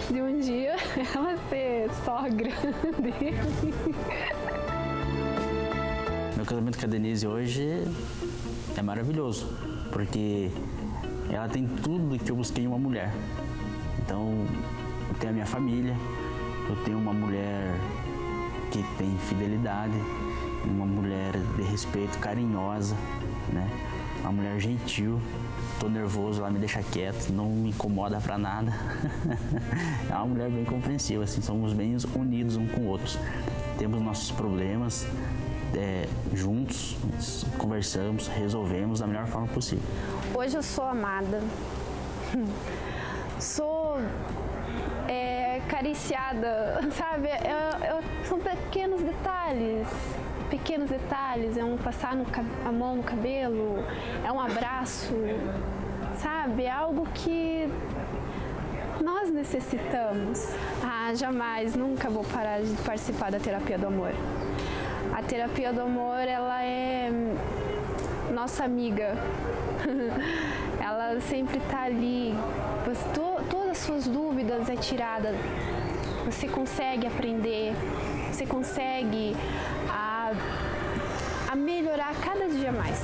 Speaker 16: de um dia ela ser sogra dele.
Speaker 15: Meu casamento com a Denise hoje é maravilhoso, porque ela tem tudo que eu busquei em uma mulher. Então, eu tenho a minha família, eu tenho uma mulher que tem fidelidade, uma mulher de respeito, carinhosa, né? Uma mulher gentil. Tô nervoso, ela me deixa quieto, não me incomoda pra nada. É uma mulher bem compreensiva, assim, somos bem unidos um com o outro. Temos nossos problemas juntos, conversamos, resolvemos da melhor forma possível.
Speaker 16: Hoje eu sou amada, sou acariciada, sabe? São pequenos detalhes, é um passar a mão no cabelo, é um abraço, sabe? É algo que nós necessitamos. Jamais, nunca vou parar de participar da terapia do amor. A terapia do amor, ela é nossa amiga. Ela sempre está ali, todas as suas dúvidas é tirada. Você consegue aprender, você consegue a melhorar cada dia mais.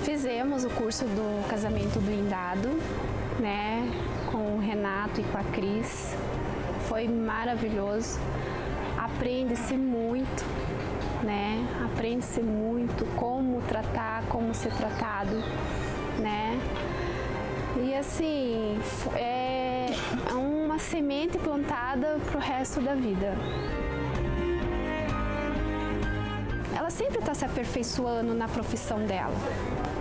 Speaker 16: Fizemos o curso do casamento blindado, né, com o Renato e com a Cris. Foi maravilhoso. Aprende-se muito, né? Aprende-se muito como tratar, como ser tratado, né? E assim, é uma semente plantada para o resto da vida. Ela sempre está se aperfeiçoando na profissão dela,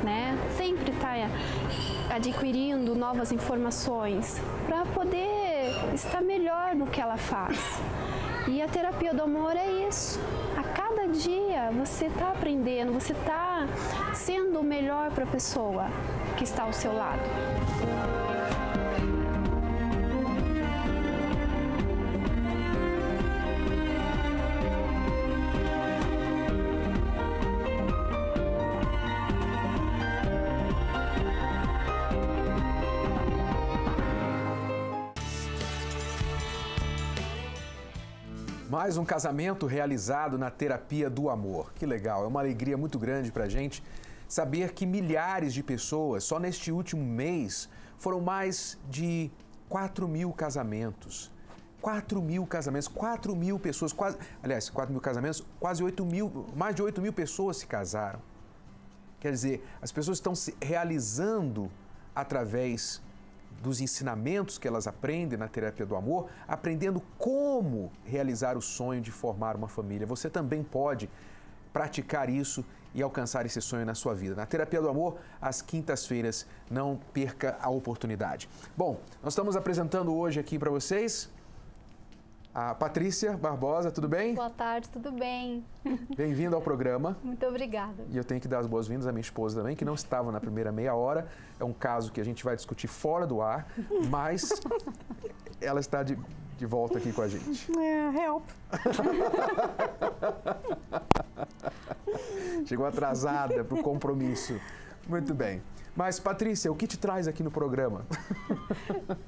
Speaker 16: né? Sempre está adquirindo novas informações para poder estar melhor no que ela faz. E a terapia do amor é isso. A cada dia você está aprendendo, você está sendo o melhor para a pessoa que está ao seu lado.
Speaker 4: Mais um casamento realizado na terapia do amor. Que legal, é uma alegria muito grande para a gente saber que milhares de pessoas, só neste último mês, foram mais de 4.000 casamentos. 4.000 casamentos, 4.000 pessoas, quase 4.000 casamentos, quase 8.000, mais de 8.000 pessoas se casaram. Quer dizer, as pessoas estão se realizando através dos ensinamentos que elas aprendem na terapia do amor, aprendendo como realizar o sonho de formar uma família. Você também pode praticar isso e alcançar esse sonho na sua vida. Na terapia do amor, às quintas-feiras, não perca a oportunidade. Bom, nós estamos apresentando hoje aqui para vocês a Patrícia Barbosa, tudo bem?
Speaker 17: Boa tarde, tudo bem?
Speaker 4: Bem-vinda ao programa.
Speaker 17: Muito obrigada.
Speaker 4: E eu tenho que dar as boas-vindas à minha esposa também, que não estava na primeira meia hora. É um caso que a gente vai discutir fora do ar, mas ela está de volta aqui com a gente.
Speaker 17: Help.
Speaker 4: Chegou atrasada para o compromisso. Muito bem. Mas, Patrícia, o que te traz aqui no programa?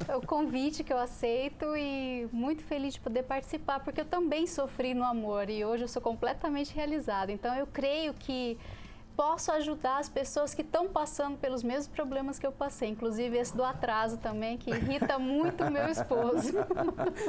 Speaker 8: É o convite que eu aceito e muito feliz de poder participar, porque eu também sofri no amor e hoje eu sou completamente realizada. Então, eu creio que posso ajudar as pessoas que estão passando pelos mesmos problemas que eu passei, inclusive esse do atraso também, que irrita muito o meu esposo.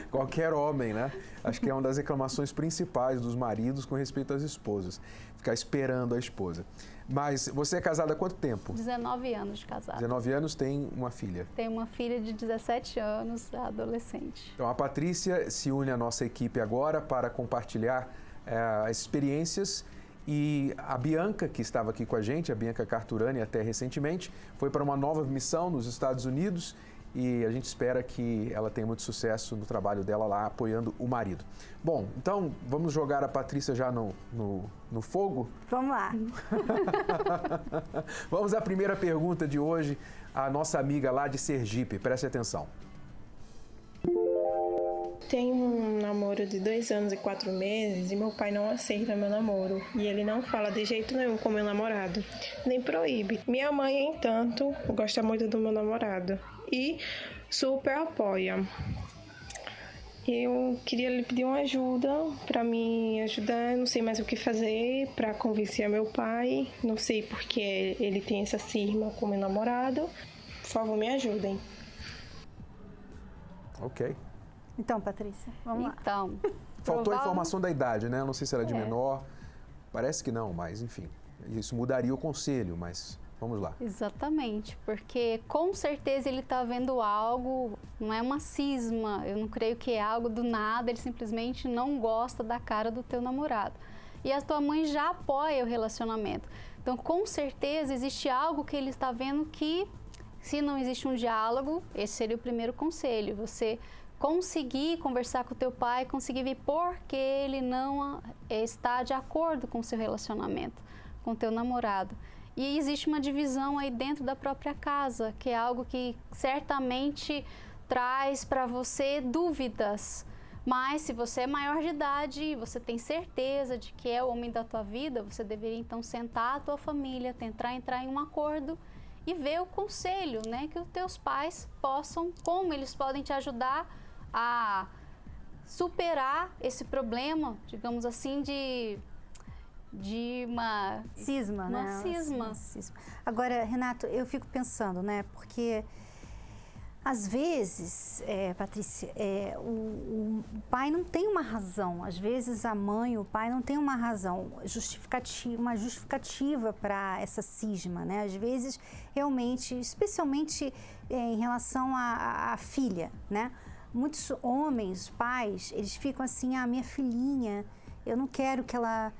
Speaker 4: Qualquer homem, né? Acho que é uma das reclamações principais dos maridos com respeito às esposas, ficar esperando a esposa. Mas você é casada há quanto tempo?
Speaker 8: 19 anos de casada.
Speaker 4: 19 anos, tem uma filha.
Speaker 8: Tenho uma filha de 17 anos, adolescente.
Speaker 4: Então, a Patrícia se une à nossa equipe agora para compartilhar as experiências. E a Bianca, que estava aqui com a gente, a Bianca Carturani, até recentemente, foi para uma nova missão nos Estados Unidos e a gente espera que ela tenha muito sucesso no trabalho dela lá, apoiando o marido. Bom, então vamos jogar a Patrícia já no fogo?
Speaker 12: Vamos lá.
Speaker 4: Vamos à primeira pergunta de hoje, a nossa amiga lá de Sergipe, preste atenção.
Speaker 18: Tenho um namoro de 2 anos e 4 meses e meu pai não aceita meu namoro. E ele não fala de jeito nenhum com meu namorado, nem proíbe. Minha mãe, entanto, gosta muito do meu namorado e super apoia. Eu queria lhe pedir uma ajuda para me ajudar, não sei mais o que fazer para convencer meu pai. Não sei porque ele tem essa cisma com meu namorado. Por favor, me ajudem.
Speaker 4: Ok.
Speaker 12: Então, Patrícia, vamos lá.
Speaker 8: Então,
Speaker 4: faltou a informação da idade, né? Não sei se era de menor. Parece que não, mas enfim. Isso mudaria o conselho, mas vamos lá.
Speaker 8: Exatamente, porque com certeza ele está vendo algo, não é uma cisma, eu não creio que é algo do nada, ele simplesmente não gosta da cara do teu namorado. E a tua mãe já apoia o relacionamento. Então, com certeza, existe algo que ele está vendo que, se não existe um diálogo, esse seria o primeiro conselho. Você conseguir conversar com o teu pai, conseguir ver por que ele não está de acordo com o seu relacionamento, com o teu namorado. E existe uma divisão aí dentro da própria casa, que é algo que certamente traz para você dúvidas. Mas se você é maior de idade e você tem certeza de que é o homem da tua vida, você deveria então sentar a tua família, tentar entrar em um acordo e ver o conselho, né, que os teus pais possam, como eles podem te ajudar a superar esse problema, digamos assim, de uma
Speaker 12: cisma,
Speaker 8: uma
Speaker 12: né?
Speaker 8: Cisma.
Speaker 12: Agora, Renato, eu fico pensando, né? Porque às vezes, Patrícia, o pai não tem uma razão. Às vezes a mãe, o pai não tem uma razão justificativa para essa cisma, né? Às vezes, realmente, especialmente em relação à filha, né? Muitos homens, pais, eles ficam assim, minha filhinha, eu não quero que ela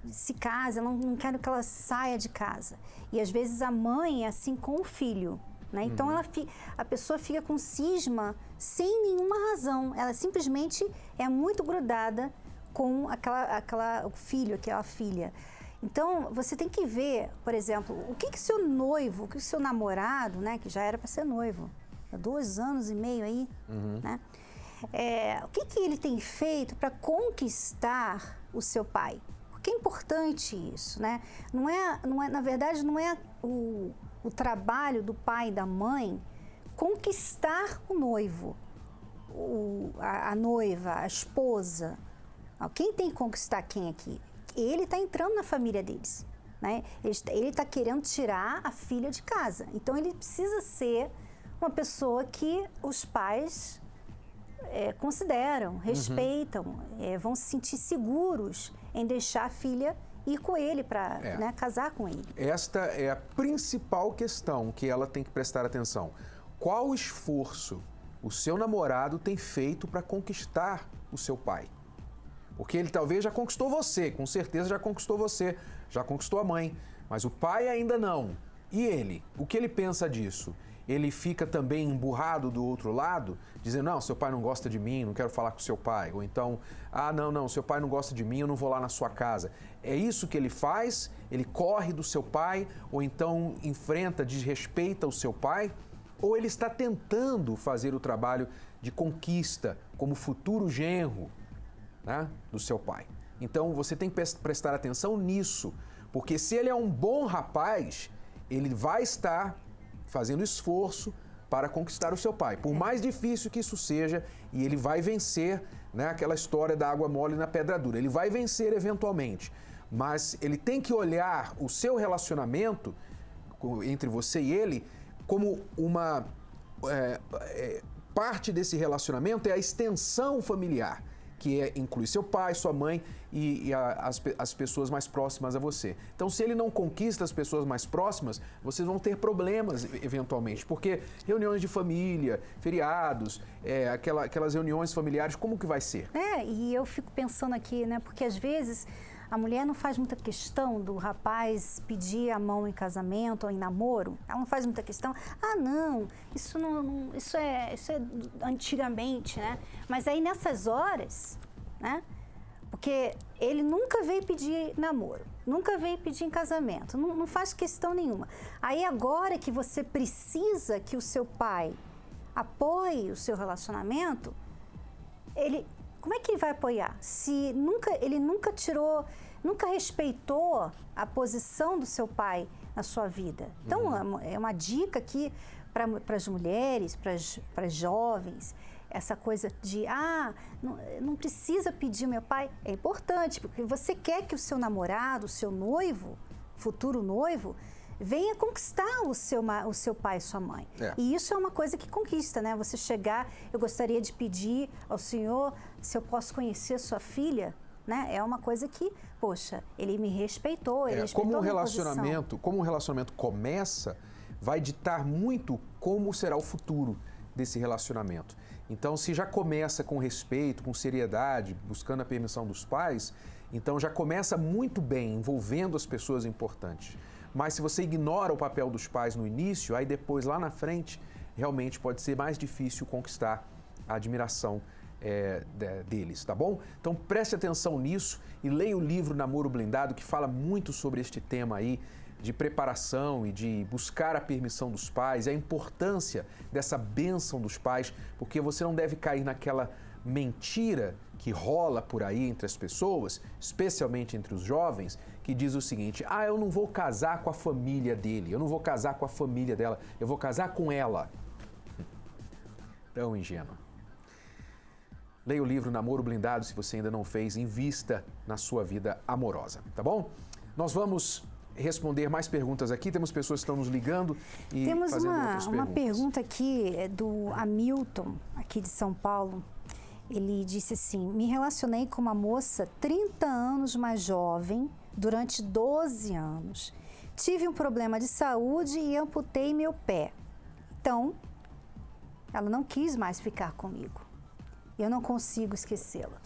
Speaker 12: se case, eu não quero que ela saia de casa. E às vezes a mãe é assim com o filho, né? Então a pessoa fica com cisma sem nenhuma razão, ela simplesmente é muito grudada com o filho, aquela filha. Então você tem que ver, por exemplo, o que seu noivo, o que seu namorado, né, que já era para ser noivo, 2 anos e meio aí, né? O que ele tem feito para conquistar o seu pai? Porque é importante isso, né? Na verdade, não é o trabalho do pai e da mãe conquistar o noivo, a noiva, a esposa. Quem tem que conquistar quem aqui? Ele está entrando na família deles, né? Ele está querendo tirar a filha de casa. Então, ele precisa ser uma pessoa que os pais consideram, respeitam, vão se sentir seguros em deixar a filha ir com ele para casar com ele.
Speaker 4: Esta é a principal questão que ela tem que prestar atenção. Qual esforço o seu namorado tem feito para conquistar o seu pai? Porque ele talvez já conquistou você, com certeza já conquistou você, já conquistou a mãe, mas o pai ainda não. E ele? O que ele pensa disso? Ele fica também emburrado do outro lado, dizendo, não, seu pai não gosta de mim, não quero falar com seu pai. Ou então, não, seu pai não gosta de mim, eu não vou lá na sua casa. É isso que ele faz? Ele corre do seu pai? Ou então enfrenta, desrespeita o seu pai? Ou ele está tentando fazer o trabalho de conquista como futuro genro, né, do seu pai? Então, você tem que prestar atenção nisso, porque se ele é um bom rapaz, ele vai estar fazendo esforço para conquistar o seu pai, por mais difícil que isso seja, e ele vai vencer, né, aquela história da água mole na pedra dura. Ele vai vencer eventualmente, mas ele tem que olhar o seu relacionamento entre você e ele como uma parte desse relacionamento é a extensão familiar, que inclui seu pai, sua mãe e as pessoas mais próximas a você. Então, se ele não conquista as pessoas mais próximas, vocês vão ter problemas eventualmente, porque reuniões de família, feriados, aquelas reuniões familiares, como que vai ser?
Speaker 12: E eu fico pensando aqui, né, porque às vezes a mulher não faz muita questão do rapaz pedir a mão em casamento ou em namoro. Ela não faz muita questão. Não, isso é antigamente, né? Mas aí nessas horas, né? Porque ele nunca veio pedir namoro, nunca veio pedir em casamento, não faz questão nenhuma. Aí agora que você precisa que o seu pai apoie o seu relacionamento, como é que ele vai apoiar? Se ele nunca respeitou a posição do seu pai na sua vida. Então, é uma dica aqui para as mulheres, para as jovens, essa coisa de, não precisa pedir meu pai. É importante, porque você quer que o seu namorado, o seu noivo, futuro noivo, venha conquistar o seu pai e sua mãe. E isso é uma coisa que conquista, né? Você chegar, eu gostaria de pedir ao senhor se eu posso conhecer sua filha, né? É uma coisa que, poxa, ele me respeitou, ele respeitou
Speaker 4: como
Speaker 12: a minha posição.
Speaker 4: Como um relacionamento começa, vai ditar muito como será o futuro desse relacionamento. Então, se já começa com respeito, com seriedade, buscando a permissão dos pais, então já começa muito bem, envolvendo as pessoas importantes. Mas se você ignora o papel dos pais no início, aí depois, lá na frente, realmente pode ser mais difícil conquistar a admiração deles, tá bom? Então preste atenção nisso e leia o livro Namoro Blindado, que fala muito sobre este tema aí de preparação e de buscar a permissão dos pais, a importância dessa bênção dos pais, porque você não deve cair naquela mentira que rola por aí entre as pessoas, especialmente entre os jovens, que diz o seguinte: eu não vou casar com a família dele, eu não vou casar com a família dela, eu vou casar com ela. Tão ingênuo. Leia o livro Namoro Blindado, se você ainda não fez, invista na sua vida amorosa, tá bom? Nós vamos responder mais perguntas aqui, temos pessoas que estão nos ligando e
Speaker 12: temos
Speaker 4: fazendo outras perguntas.
Speaker 12: Uma pergunta aqui do Hamilton, aqui de São Paulo. Ele disse assim: me relacionei com uma moça 30 anos mais jovem durante 12 anos. Tive um problema de saúde e amputei meu pé. Então, ela não quis mais ficar comigo. Eu não consigo esquecê-la.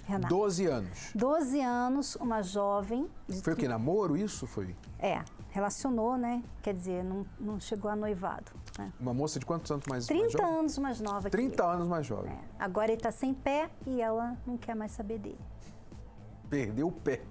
Speaker 12: Renato.
Speaker 4: 12 anos.
Speaker 12: 12 anos, uma jovem.
Speaker 4: Foi o que? Namoro isso? Foi?
Speaker 12: Relacionou, né? Quer dizer, não chegou a noivado. Né?
Speaker 4: Uma moça de quantos anos mais
Speaker 12: 30
Speaker 4: jovem?
Speaker 12: anos mais nova.
Speaker 4: 30 anos mais jovem.
Speaker 12: Agora ele está sem pé e ela não quer mais saber dele.
Speaker 4: Perdeu o pé.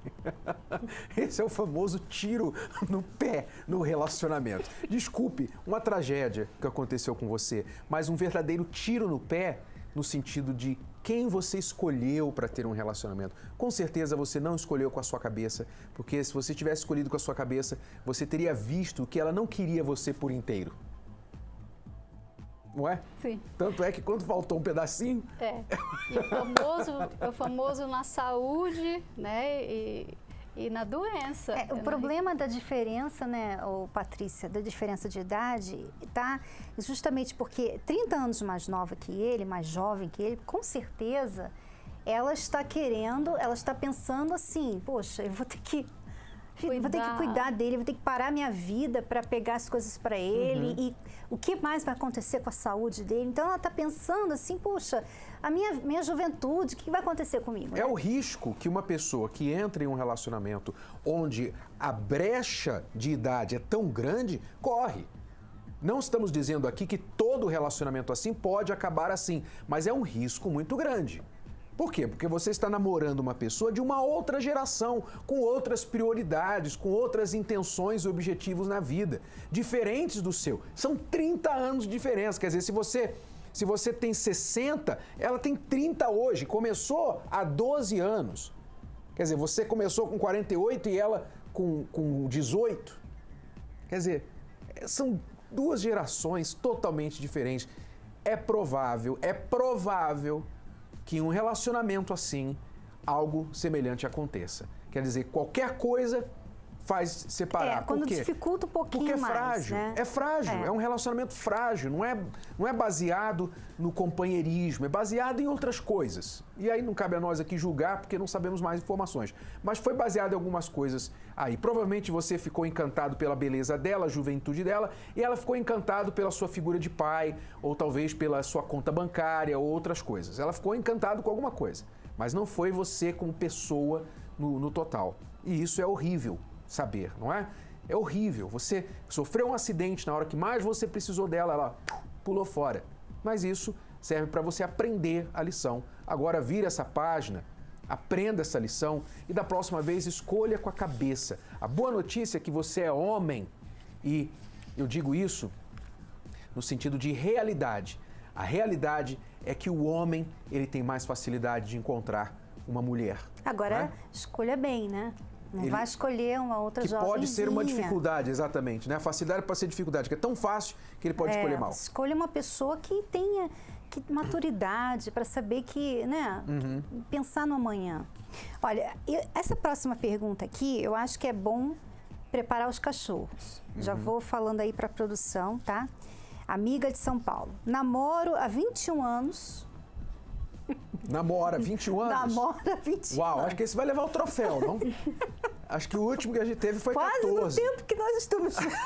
Speaker 4: Esse é o famoso tiro no pé no relacionamento. Desculpe, uma tragédia que aconteceu com você, mas um verdadeiro tiro no pé no sentido de quem você escolheu para ter um relacionamento. Com certeza você não escolheu com a sua cabeça, porque se você tivesse escolhido com a sua cabeça, você teria visto que ela não queria você por inteiro. Não é?
Speaker 8: Sim.
Speaker 4: Tanto é que quando faltou um pedacinho...
Speaker 8: E o famoso na saúde, né, e na doença.
Speaker 12: O problema da diferença, né, Patrícia, da diferença de idade, tá justamente porque 30 anos mais nova que ele, mais jovem que ele, com certeza, ela está pensando assim, poxa, eu vou ter que cuidar dele, vou ter que parar minha vida para pegar as coisas para ele e o que mais vai acontecer com a saúde dele. Então ela está pensando assim, poxa, a minha juventude, o que vai acontecer comigo?
Speaker 4: É o risco que uma pessoa que entra em um relacionamento onde a brecha de idade é tão grande, corre. Não estamos dizendo aqui que todo relacionamento assim pode acabar assim, mas é um risco muito grande. Por quê? Porque você está namorando uma pessoa de uma outra geração, com outras prioridades, com outras intenções e objetivos na vida, diferentes do seu. São 30 anos de diferença. Quer dizer, se você tem 60, ela tem 30 hoje. Começou há 12 anos. Quer dizer, você começou com 48 e ela com 18. Quer dizer, são duas gerações totalmente diferentes. É provável que em um relacionamento assim, algo semelhante aconteça. Quer dizer, qualquer coisa faz separar.
Speaker 12: Quando
Speaker 4: Por quê?
Speaker 12: dificulta um pouquinho
Speaker 4: Porque é
Speaker 12: mais,
Speaker 4: frágil,
Speaker 12: né?
Speaker 4: é frágil, é um relacionamento frágil, não é baseado no companheirismo, é baseado em outras coisas. E aí não cabe a nós aqui julgar porque não sabemos mais informações. Mas foi baseado em algumas coisas aí. Provavelmente você ficou encantado pela beleza dela, a juventude dela, e ela ficou encantado pela sua figura de pai, ou talvez pela sua conta bancária, ou outras coisas. Ela ficou encantado com alguma coisa, mas não foi você como pessoa no total. E isso é horrível saber, não é? É horrível. Você sofreu um acidente na hora que mais você precisou dela, ela pulou fora. Mas isso serve para você aprender a lição. Agora vira essa página, aprenda essa lição e da próxima vez escolha com a cabeça. A boa notícia é que você é homem e eu digo isso no sentido de realidade. A realidade é que o homem, ele tem mais facilidade de encontrar uma mulher.
Speaker 12: Agora, escolha bem, né? Não vai escolher uma outra jovenzinha.
Speaker 4: Que pode ser uma dificuldade, exatamente, né? A facilidade pode ser dificuldade, que é tão fácil que ele pode escolher mal.
Speaker 12: Escolha uma pessoa que tenha maturidade para saber que, né? Pensar no amanhã. Olha, essa próxima pergunta aqui, eu acho que é bom preparar os cachorros. Já vou falando aí para a produção, tá? Amiga de São Paulo. Namoro há 21 anos.
Speaker 4: Namora 21 anos?
Speaker 12: Namora 21
Speaker 4: Uau,
Speaker 12: anos.
Speaker 4: acho que esse vai levar o troféu, não? Acho que o último que a gente teve foi
Speaker 12: quase
Speaker 4: 14.
Speaker 12: no tempo que nós estamos juntos.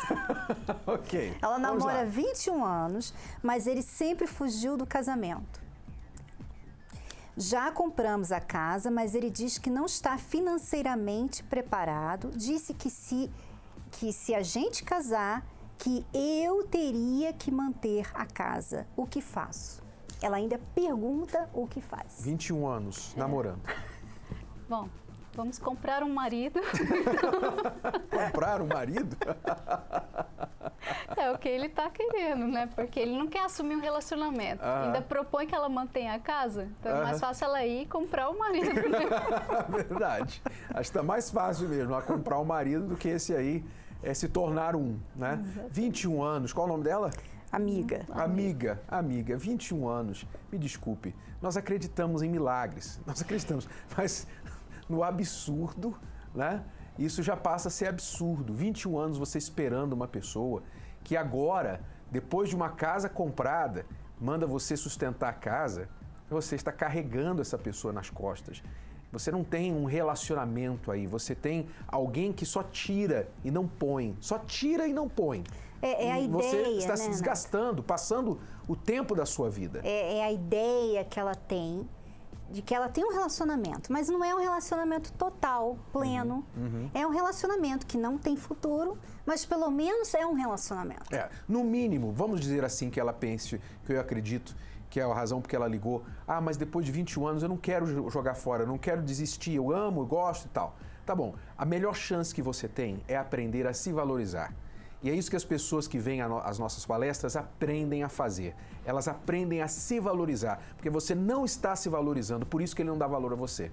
Speaker 4: Ok.
Speaker 12: Ela namora 21 anos, mas ele sempre fugiu do casamento. Já compramos a casa, mas ele diz que não está financeiramente preparado. Disse que se a gente casar, que eu teria que manter a casa. O que faço? Ela ainda pergunta o que faz.
Speaker 4: 21 anos, namorando.
Speaker 8: Bom, vamos comprar um marido.
Speaker 4: Comprar um marido?
Speaker 8: É o que ele tá querendo, né? Porque ele não quer assumir um relacionamento. Ainda propõe que ela mantenha a casa. Então é mais fácil ela ir e comprar um marido. Né?
Speaker 4: Verdade. Acho que tá mais fácil mesmo ela comprar um marido do que esse aí se tornar um, né? Exatamente. 21 anos. Qual o nome dela? Amiga, 21 anos. Me desculpe, nós acreditamos em milagres, nós acreditamos, mas no absurdo, né? Isso já passa a ser absurdo. 21 anos você esperando uma pessoa que agora, depois de uma casa comprada, manda você sustentar a casa, você está carregando essa pessoa nas costas. Você não tem um relacionamento aí, você tem alguém que só tira e não põe, só tira e não põe.
Speaker 12: É a ideia,
Speaker 4: você está,
Speaker 12: né,
Speaker 4: se desgastando, passando o tempo da sua vida.
Speaker 12: É a ideia que ela tem de que ela tem um relacionamento, mas não é um relacionamento total, pleno. É um relacionamento que não tem futuro, mas pelo menos é um relacionamento.
Speaker 4: No mínimo, vamos dizer assim que ela pense, que eu acredito que é a razão porque ela ligou, mas depois de 21 anos eu não quero jogar fora, eu não quero desistir, eu amo, eu gosto e tal. Tá bom, a melhor chance que você tem é aprender a se valorizar. E é isso que as pessoas que vêm às nossas palestras aprendem a fazer. Elas aprendem a se valorizar, porque você não está se valorizando, por isso que ele não dá valor a você.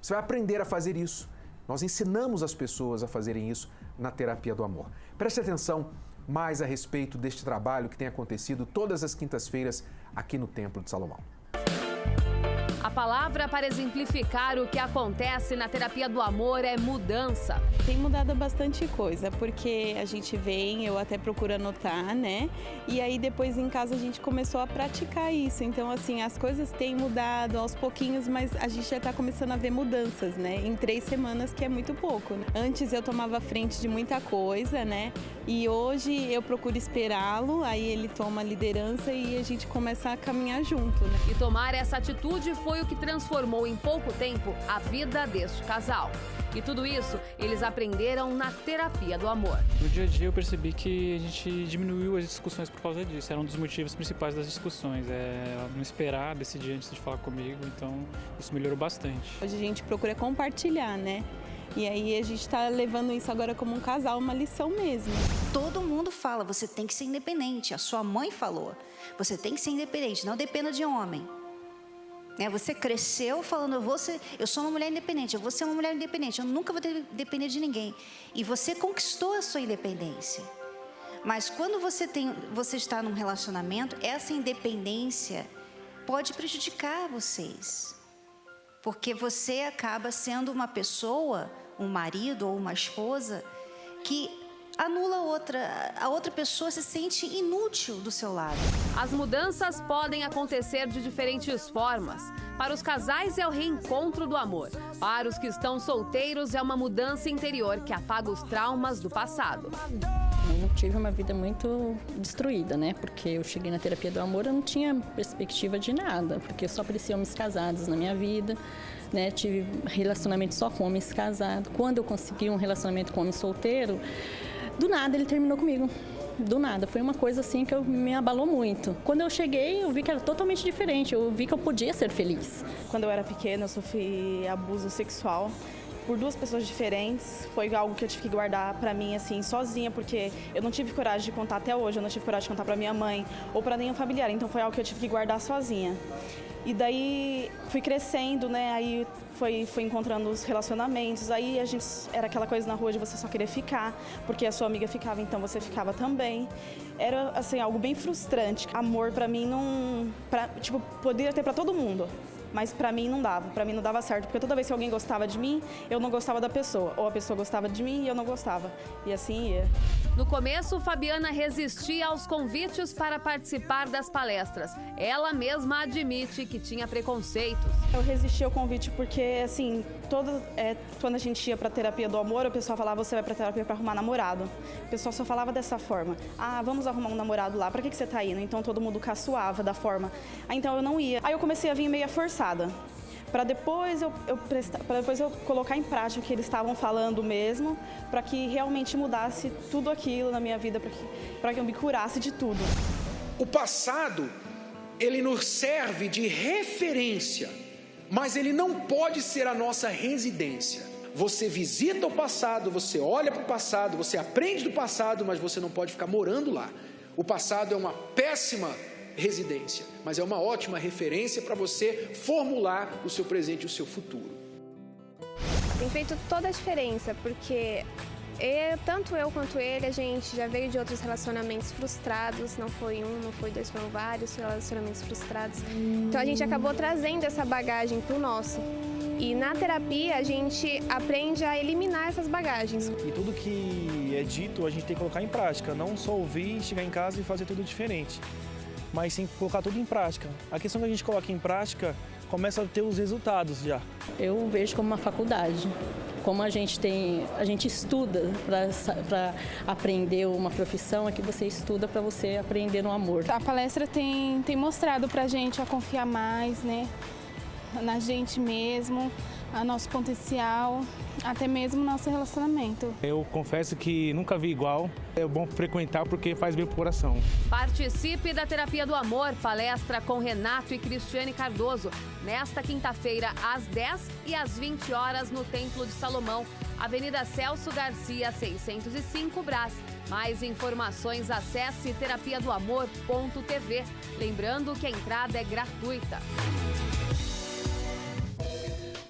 Speaker 4: Você vai aprender a fazer isso. Nós ensinamos as pessoas a fazerem isso na terapia do amor. Preste atenção mais a respeito deste trabalho que tem acontecido todas as quintas-feiras aqui no Templo de Salomão.
Speaker 19: A palavra para exemplificar o que acontece na terapia do amor é mudança.
Speaker 20: Tem mudado bastante coisa, porque a gente vem, eu até procuro anotar, né? E aí depois em casa a gente começou a praticar isso. Então, assim, as coisas têm mudado aos pouquinhos, mas a gente já está começando a ver mudanças, né? Em 3 semanas, que é muito pouco, né? Antes eu tomava frente de muita coisa, né? E hoje eu procuro esperá-lo, aí ele toma a liderança e a gente começa a caminhar junto, né?
Speaker 19: E tomar essa atitude foi o que transformou em pouco tempo a vida deste casal. E tudo isso eles aprenderam na terapia do amor.
Speaker 21: No dia a dia eu percebi que a gente diminuiu as discussões por causa disso. Era um dos motivos principais das discussões. Não esperar, decidir antes de falar comigo. Então isso melhorou bastante.
Speaker 20: Hoje a gente procura compartilhar, né? E aí a gente está levando isso agora como um casal, uma lição mesmo.
Speaker 12: Todo mundo fala, você tem que ser independente. A sua mãe falou, você tem que ser independente, não dependa de homem. Você cresceu falando, eu sou uma mulher independente, eu vou ser uma mulher independente, eu nunca vou depender de ninguém. E você conquistou a sua independência. Mas quando você está num relacionamento, essa independência pode prejudicar vocês. Porque você acaba sendo uma pessoa, um marido ou uma esposa, que anula a outra pessoa se sente inútil do seu lado.
Speaker 19: As mudanças podem acontecer de diferentes formas. Para os casais é o reencontro do amor. Para os que estão solteiros é uma mudança interior que apaga os traumas do passado.
Speaker 2: Eu tive uma vida muito destruída, né? Porque eu cheguei na terapia do amor, eu não tinha perspectiva de nada, porque só apareciam homens casados na minha vida, né? Tive relacionamento só com homens casados. Quando eu consegui um relacionamento com homem solteiro, do nada ele terminou comigo. Do nada. Foi uma coisa assim que me abalou muito. Quando eu cheguei, eu vi que era totalmente diferente. Eu vi que eu podia ser feliz.
Speaker 5: Quando eu era pequena, eu sofri abuso sexual por 2 pessoas diferentes. Foi algo que eu tive que guardar pra mim, assim, sozinha, porque eu não tive coragem de contar até hoje. Eu não tive coragem de contar pra minha mãe ou pra nenhum familiar. Então foi algo que eu tive que guardar sozinha. E daí fui crescendo, né? Aí foi encontrando os relacionamentos. Aí a gente era aquela coisa na rua de você só querer ficar, porque a sua amiga ficava, então você ficava também. Era assim algo bem frustrante. Amor pra mim não, poderia ter pra todo mundo. Mas pra mim não dava certo, porque toda vez que alguém gostava de mim, eu não gostava da pessoa, ou a pessoa gostava de mim e eu não gostava, e assim ia.
Speaker 19: No começo, Fabiana resistia aos convites para participar das palestras. Ela mesma admite que tinha preconceitos.
Speaker 5: Eu resisti ao convite porque, assim, quando a gente ia pra terapia do amor, o pessoal falava, você vai pra terapia pra arrumar namorado. O pessoal só falava dessa forma, vamos arrumar um namorado lá, pra que você tá indo? Então todo mundo caçoava da forma. Então eu não ia. Aí eu comecei a vir meio forçada, para depois eu colocar em prática o que eles estavam falando mesmo, para que realmente mudasse tudo aquilo na minha vida, para que eu me curasse de tudo.
Speaker 22: O passado, ele nos serve de referência, mas ele não pode ser a nossa residência. Você visita o passado, você olha para o passado, você aprende do passado, mas você não pode ficar morando lá. O passado é uma péssima residência, mas é uma ótima referência para você formular o seu presente e o seu futuro.
Speaker 23: Tem feito toda a diferença, porque tanto eu quanto ele, a gente já veio de outros relacionamentos frustrados, não foi um, não foi 2, foram vários relacionamentos frustrados. Então a gente acabou trazendo essa bagagem para o nosso. E na terapia a gente aprende a eliminar essas bagagens.
Speaker 24: E tudo que é dito a gente tem que colocar em prática, não só ouvir, chegar em casa e fazer tudo diferente, mas sim colocar tudo em prática. A questão que a gente coloca em prática começa a ter os resultados já.
Speaker 2: Eu vejo como uma faculdade. Como a gente estuda para aprender uma profissão, é que você estuda para você aprender no amor.
Speaker 25: A palestra tem mostrado para a gente a confiar mais, né, na gente mesmo, a nosso potencial, até mesmo nosso relacionamento.
Speaker 24: Eu confesso que nunca vi igual. É bom frequentar porque faz bem pro coração.
Speaker 19: Participe da Terapia do Amor, palestra com Renato e Cristiane Cardoso, nesta quinta-feira, às 10 e às 20 horas, no Templo de Salomão, Avenida Celso Garcia, 605, Brás. Mais informações, acesse terapiadoamor.tv. Lembrando que a entrada é gratuita.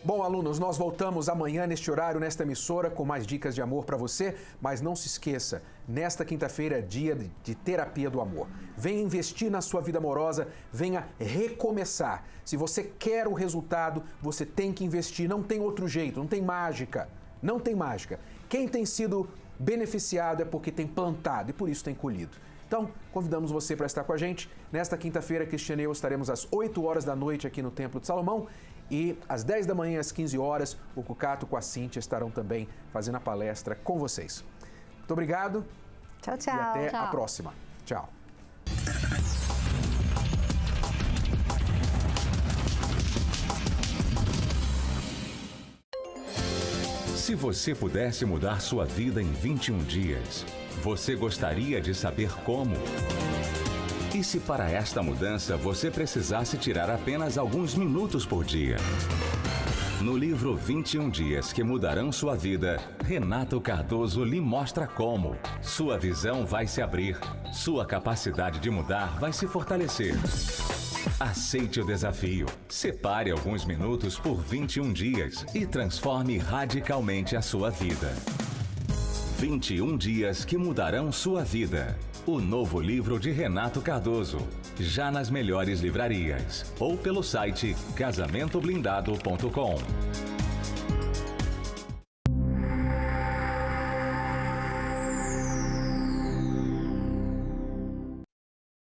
Speaker 4: Bom, alunos, nós voltamos amanhã neste horário, nesta emissora, com mais dicas de amor para você, mas não se esqueça, nesta quinta-feira é dia de terapia do amor. Venha investir na sua vida amorosa, venha recomeçar. Se você quer o resultado, você tem que investir, não tem outro jeito, não tem mágica, não tem mágica. Quem tem sido beneficiado é porque tem plantado e por isso tem colhido. Então, convidamos você para estar com a gente. Nesta quinta-feira, Cristiane e eu estaremos às 8 horas da noite aqui no Templo de Salomão. E às 10 da manhã, às 15 horas, o Cucato com a Cíntia estarão também fazendo a palestra com vocês. Muito obrigado.
Speaker 12: Tchau, tchau.
Speaker 4: E até a próxima. Tchau.
Speaker 26: Se você pudesse mudar sua vida em 21 dias, você gostaria de saber como? E se para esta mudança você precisasse tirar apenas alguns minutos por dia? No livro 21 Dias que Mudarão Sua Vida, Renato Cardoso lhe mostra como. Sua visão vai se abrir, sua capacidade de mudar vai se fortalecer. Aceite o desafio. Separe alguns minutos por 21 dias e transforme radicalmente a sua vida. 21 Dias que Mudarão Sua Vida. O novo livro de Renato Cardoso. Já nas melhores livrarias ou pelo site casamentoblindado.com.